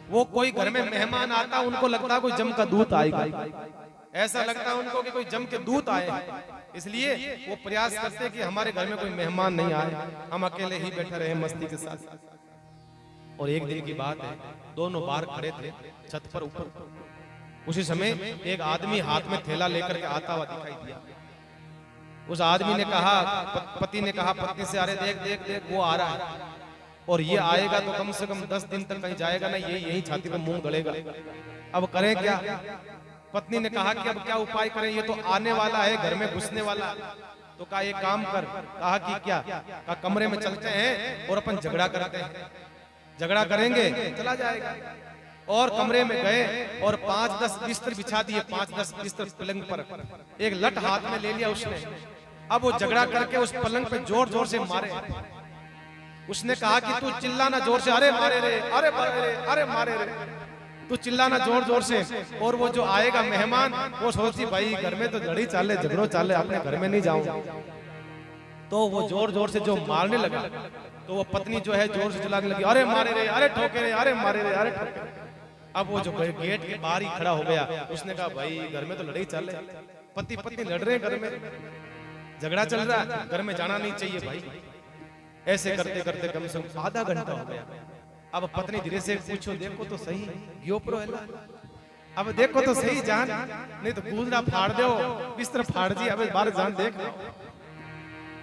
S2: वो कोई घर में मेहमान आता उनको लगता कोई जम का दूत आएगा, ऐसा लगता उनको कि कोई जम के दूत आए, इसलिए वो प्रयास करते कि हमारे घर में कोई मेहमान नहीं आए, हम अकेले ही बैठे रहे मस्ती के साथ। और एक दिन की बात है, दोनों बाहर खड़े थे छत पर ऊपर। उसी समय एक आदमी हाथ में थैला लेकर के आता हुआ दिखाई दिया। उस आदमी ने कहा, पति ने कहा पत्नी से, अरे देख देख देख वो आ रहा है, और ये आएगा तो कम से कम 10 दिन तक कहीं जाएगा ना, यही छाती पे मुंह गड़ेगा। अब करें क्या? पत्नी ने कहा कि अब क्या उपाय करें, ये तो आने वाला है, घर में घुसने वाला। तो कहा एक काम कर, कहा कि क्या? कहा कमरे में चलते हैं और अपन झगड़ा करते हैं, झगड़ा करेंगे चला जाएगा। और कमरे में गए और 5-10 बिस्तर बिछा दिए, 5-10 बिस्तर पलंग पर, एक लठ हाथ में ले लिया उसने। अब वो झगड़ा करके उस पलंग पे जोर जोर से मारे। उसने कहा कि तू चिल्लाना जोर से, अरे मारे रे, अरे मारे रे, अरे मारे रे, तू चिल्लाना जोर जोर से। और वो जो आएगा मेहमान वो सोचती भाई घर में तो लड़ी चाले, झगड़ो चाले, अपने घर में नहीं जाऊं। तो वो जोर जोर से जो मारने लगा, तो वो पत्नी जो है जोर से चिल्लाने लगी, अरे मारे रे, अरे ठोके रे, अरे मारे रे, अरे ठोके। अब वो जो गेट के बाहर ही खड़ा हो गया, उसने कहा भाई घर में तो लड़ाई चल रही, पति पत्नी लड़ रहे हैं, घर में झगड़ा चल रहा है, घर में जाना नहीं चाहिए भाई। ऐसे करते करते कम से कम आधा घंटा हो गया। अब पत्नी धीरे से पूछो, देखो तो सही ग्योप्रो है, अब देखो तो सही जान, नहीं तो कूदरा फाड़ दो, बिस्तर फाड़ जी, अब बाहर जान देख।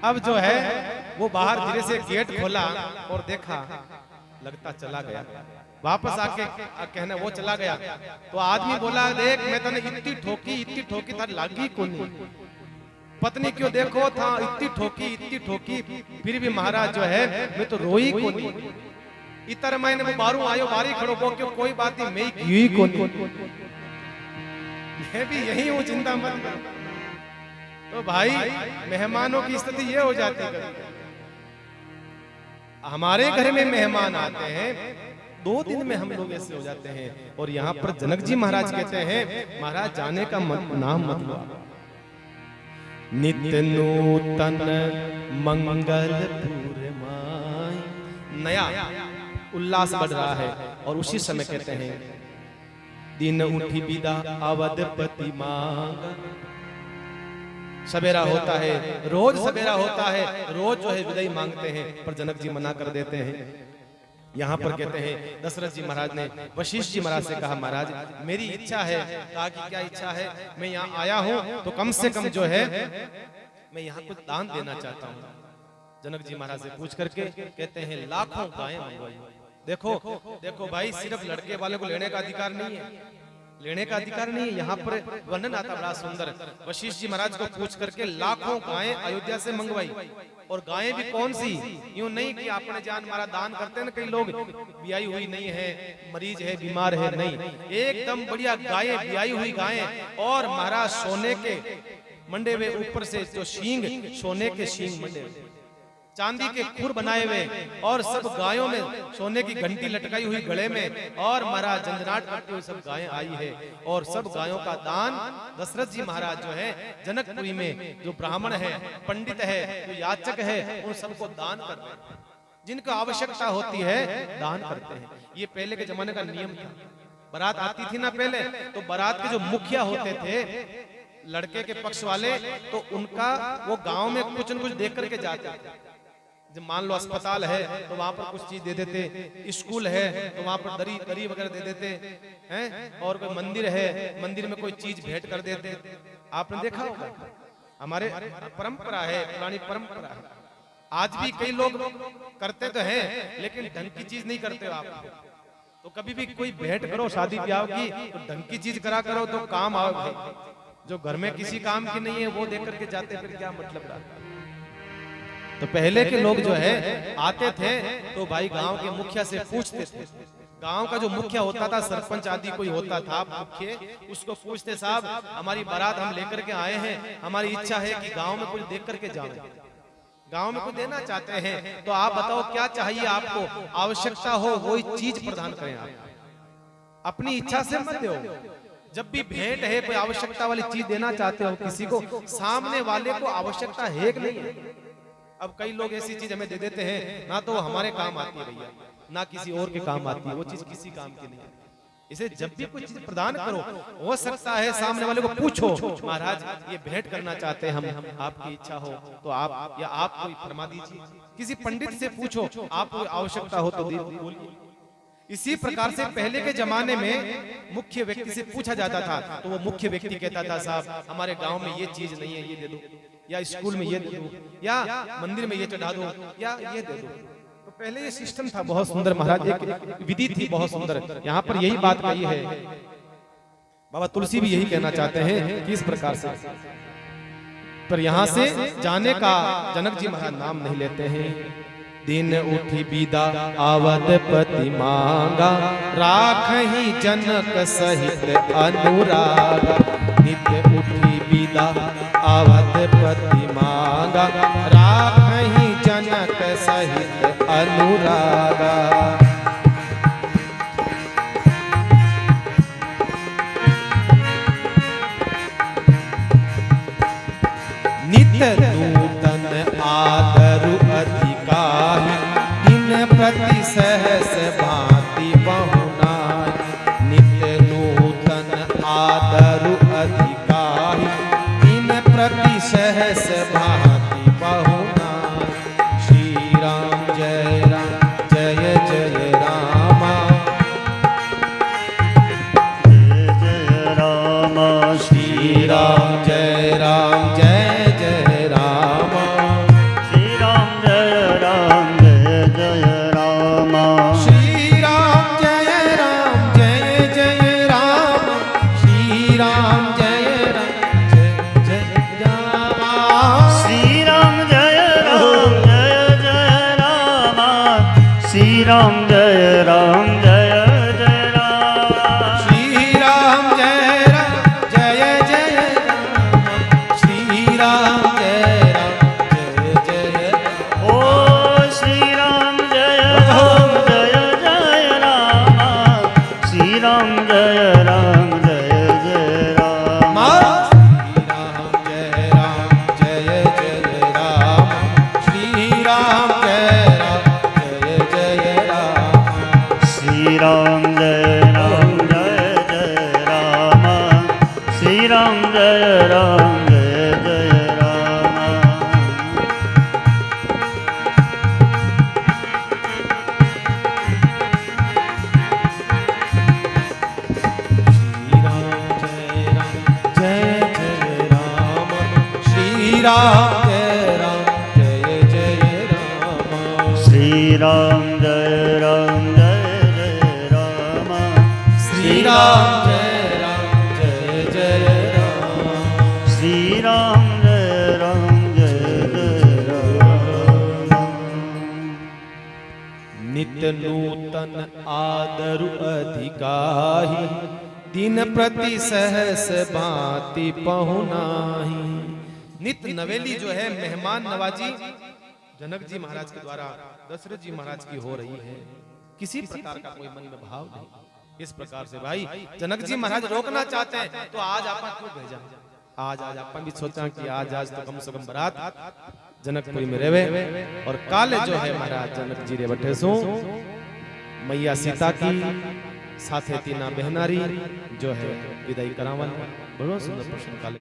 S2: अब जो है वो बाहर धीरे से गेट खोला और देखा, लगता चला गया। वापस आके कहना वो चला गया। तो आदमी बोला, देख मैं तने इतनी ठोकी था, लागी को नहीं। पत्नी क्यों देखो था, इतनी ठोकी, फिर भी महाराज जो है मैं तो रोई को नहीं। इतर मैंने वो बारू आयो, बारी खड़ो को क्यों, कोई बात नहीं, मैं की को नहीं, मैं भी यही हूँ, चिंता मत कर। तो भाई मेहमानों की स्थिति ये हो जाती है। हमारे घर में मेहमान आते हैं, 2 दिन में हम लोग ऐसे हो जाते हैं। और यहाँ पर जनक जी महाराज कहते हैं, महाराज जाने का नाम मत लो, नित्य नूतन मंगल पूर्णमाय, नया उल्लास बढ़ रहा है। और उसी समय कहते हैं, दिन उठी विदा अवधपति मांग। सवेरा होता है, रोज सवेरा होता है, रोज जो है विदाई मांगते हैं, पर जनक जी मना कर देते हैं। यहाँ पर कहते हैं दशरथ जी महाराज ने वशिष्ठ जी महाराज से कहा, महाराज मेरी इच्छा है। कहा कि क्या इच्छा है? मैं यहाँ आया हूँ तो कम से कम जो है मैं यहाँ कुछ दान देना चाहता हूँ। जनक जी महाराज से पूछ करके कहते हैं लाखों गायें मंगवाई। देखो देखो भाई, सिर्फ लड़के वाले को लेने का अधिकार नहीं है, लेने का अधिकार नहीं है। यहाँ पर वर्णन आता बड़ा सुंदर। वशिष्ठ जी महाराज को पूछ करके लाखों गायें अयोध्या से मंगवाई। और गायें भी कौन सी? यूं नहीं कि आपने जान मारा दान करते हैं ना कई लोग, ब्याई हुई नहीं है, मरीज है, बीमार है, नहीं, एकदम बढ़िया गायें, ब्याई हुई गायें। और महाराज सोने के मंडे हुए, ऊपर से जो सींग सोने के सींग मंडे हुए, चांदी के खुर बनाए हुए, और सब गायों में सोने की घंटी लटकाई हुई गले में, और महाराज झंझनाट करती हुई सब गायें आई है। और सब गायों का दान दशरथ जी महाराज जो है जनकपुरी में जो ब्राह्मण है, पंडित है, जो याचक है, उन सबको दान कर रहे हैं। जिनको आवश्यकता होती है दान करते हैं। ये पहले के जमाने का नियम था। बारात आती थी ना पहले, तो बारात के जो मुखिया होते थे लड़के के पक्ष वाले, तो उनका वो गांव में कुछ न कुछ देख करके जाते थे। जब मान लो अस्पताल है तो वहां पर कुछ चीज दे देते, स्कूल है तो वहां पर दरी वगैरह दे देते हैं, और कोई मंदिर है, मंदिर में कोई चीज भेंट कर देते। आपने देखा होगा, हमारे परंपरा है, पुरानी परंपरा है। आज भी कई लोग करते तो हैं, लेकिन ढंग की चीज नहीं करते हो आप। तो कभी भी कोई भेंट करो शादी ब्याह की, तो ढंग की चीज करा करो तो काम आओ भाई। जो घर में किसी काम की नहीं है वो देख करके जाते, फिर क्या मतलब रहा। तो पहले के लोग जो है आते थे तो भाई गांव के मुखिया से पूछते थे। गांव का जो मुखिया होता था, सरपंच आदि कोई होता था मुखिया, उसको पूछते, साहब हमारी बारात हम लेकर के आए हैं, हमारी इच्छा है कि गांव में कुछ देख करके जाओ, गांव में कुछ देना चाहते हैं, तो आप बताओ क्या चाहिए आपको, आवश्यकता हो वही चीज प्रदान करें। आप अपनी इच्छा से मत दो। जब भी भेंट है, कोई आवश्यकता वाली चीज देना चाहते हो किसी को, सामने वाले को आवश्यकता है कि नहीं है। अब कई लोग ऐसी चीज हमें दे देते हैं ना, तो हमारे काम आती है भैया, ना किसी और के काम आती है, वो चीज किसी काम की नहीं है। इसे जब भी कोई चीज प्रदान करो, हो सकता है सामने वाले को पूछो, महाराज ये भेंट करना चाहते हैं हम, आपकी इच्छा हो तो आप, या आप कोई फरमा दीजिए। किसी पंडित से पूछो, आपको आवश्यकता हो तो बोलिए। इसी प्रकार से पहले के जमाने में मुख्य व्यक्ति से पूछा जाता था, तो वो मुख्य व्यक्ति कहता था, साहब हमारे गांव में ये चीज नहीं है, ये दे दो, या स्कूल में ये दे दो, या मंदिर में ये चढ़ा दो, या ये दे दो। तो पहले ये सिस्टम था, बहुत सुंदर महाराज, एक विधि थी बहुत सुंदर। यहाँ पर यही बात कही है, बाबा तुलसी भी यही कहना चाहते हैं कि इस प्रकार से। पर यहाँ से जाने का जनक जी महाराज नाम नहीं लेते हैं। दिन उठी बीदा अवधपति मांगा, राखहि जनक सहित अनुरागा। नित्य उठी बीदा अवधपति मांगा, राखहि जनक सहित अनुरागा। नित्य नूतन आदरु अधिकारी, दिन प्रति सहस भांति बहुनाई। नित्य नूतन आदरु अधिकारी, दिन प्रति सहस भांति बहुनाई। श्री राम जय राम जय जय रामा,
S1: जय जय राम।
S2: श्री राम जय राम जय जय रामा।
S1: श्री राम जय राम जय जय राम।
S2: श्री राम जय राम जय जय राम। श्री राम जय राम जय जय राम।
S1: श्री राम जय राम जय जय राम। श्री राम जय राम जय जय राम।
S2: श्री राम जय राम जय जय राम। श्री राम जय राम जय जय राम।
S1: ओ श्री राम जय राम जय जय राम। श्री राम जय राम जय जय राम।
S2: श्री राम जय राम जय जय राम। श्री राम जय राम जय जय राम।
S1: श्री
S2: राम जय जय राम।
S1: श्री राम जय जय राम।
S2: श्री राम जय जय राम।
S1: श्री राम जय राम।
S2: नित्य नूतन आदरु अधिकाहि, दिन प्रति सहस भांति पहुनाही। नित्य नवेली जो है मेहमान नवाजी जनक जी महाराज के द्वारा दशरथ जी महाराज की हो रही है। किसी प्रकार का कोई मन में भाव नहीं। इस प्रकार से भाई जनक जी महाराज रोकना चाहते हैं तो आज आपन क्यों भेजा? आज अपन भी सोचा कि आज तो कम से कम बारात जनकपुरी में रेवे और काले जो है महाराज जनक जी रे बैठे सो मैया सीता की साथे तीना बहनारी जो है विदाई करावन। बड़ो सुंदर प्रश्न काले।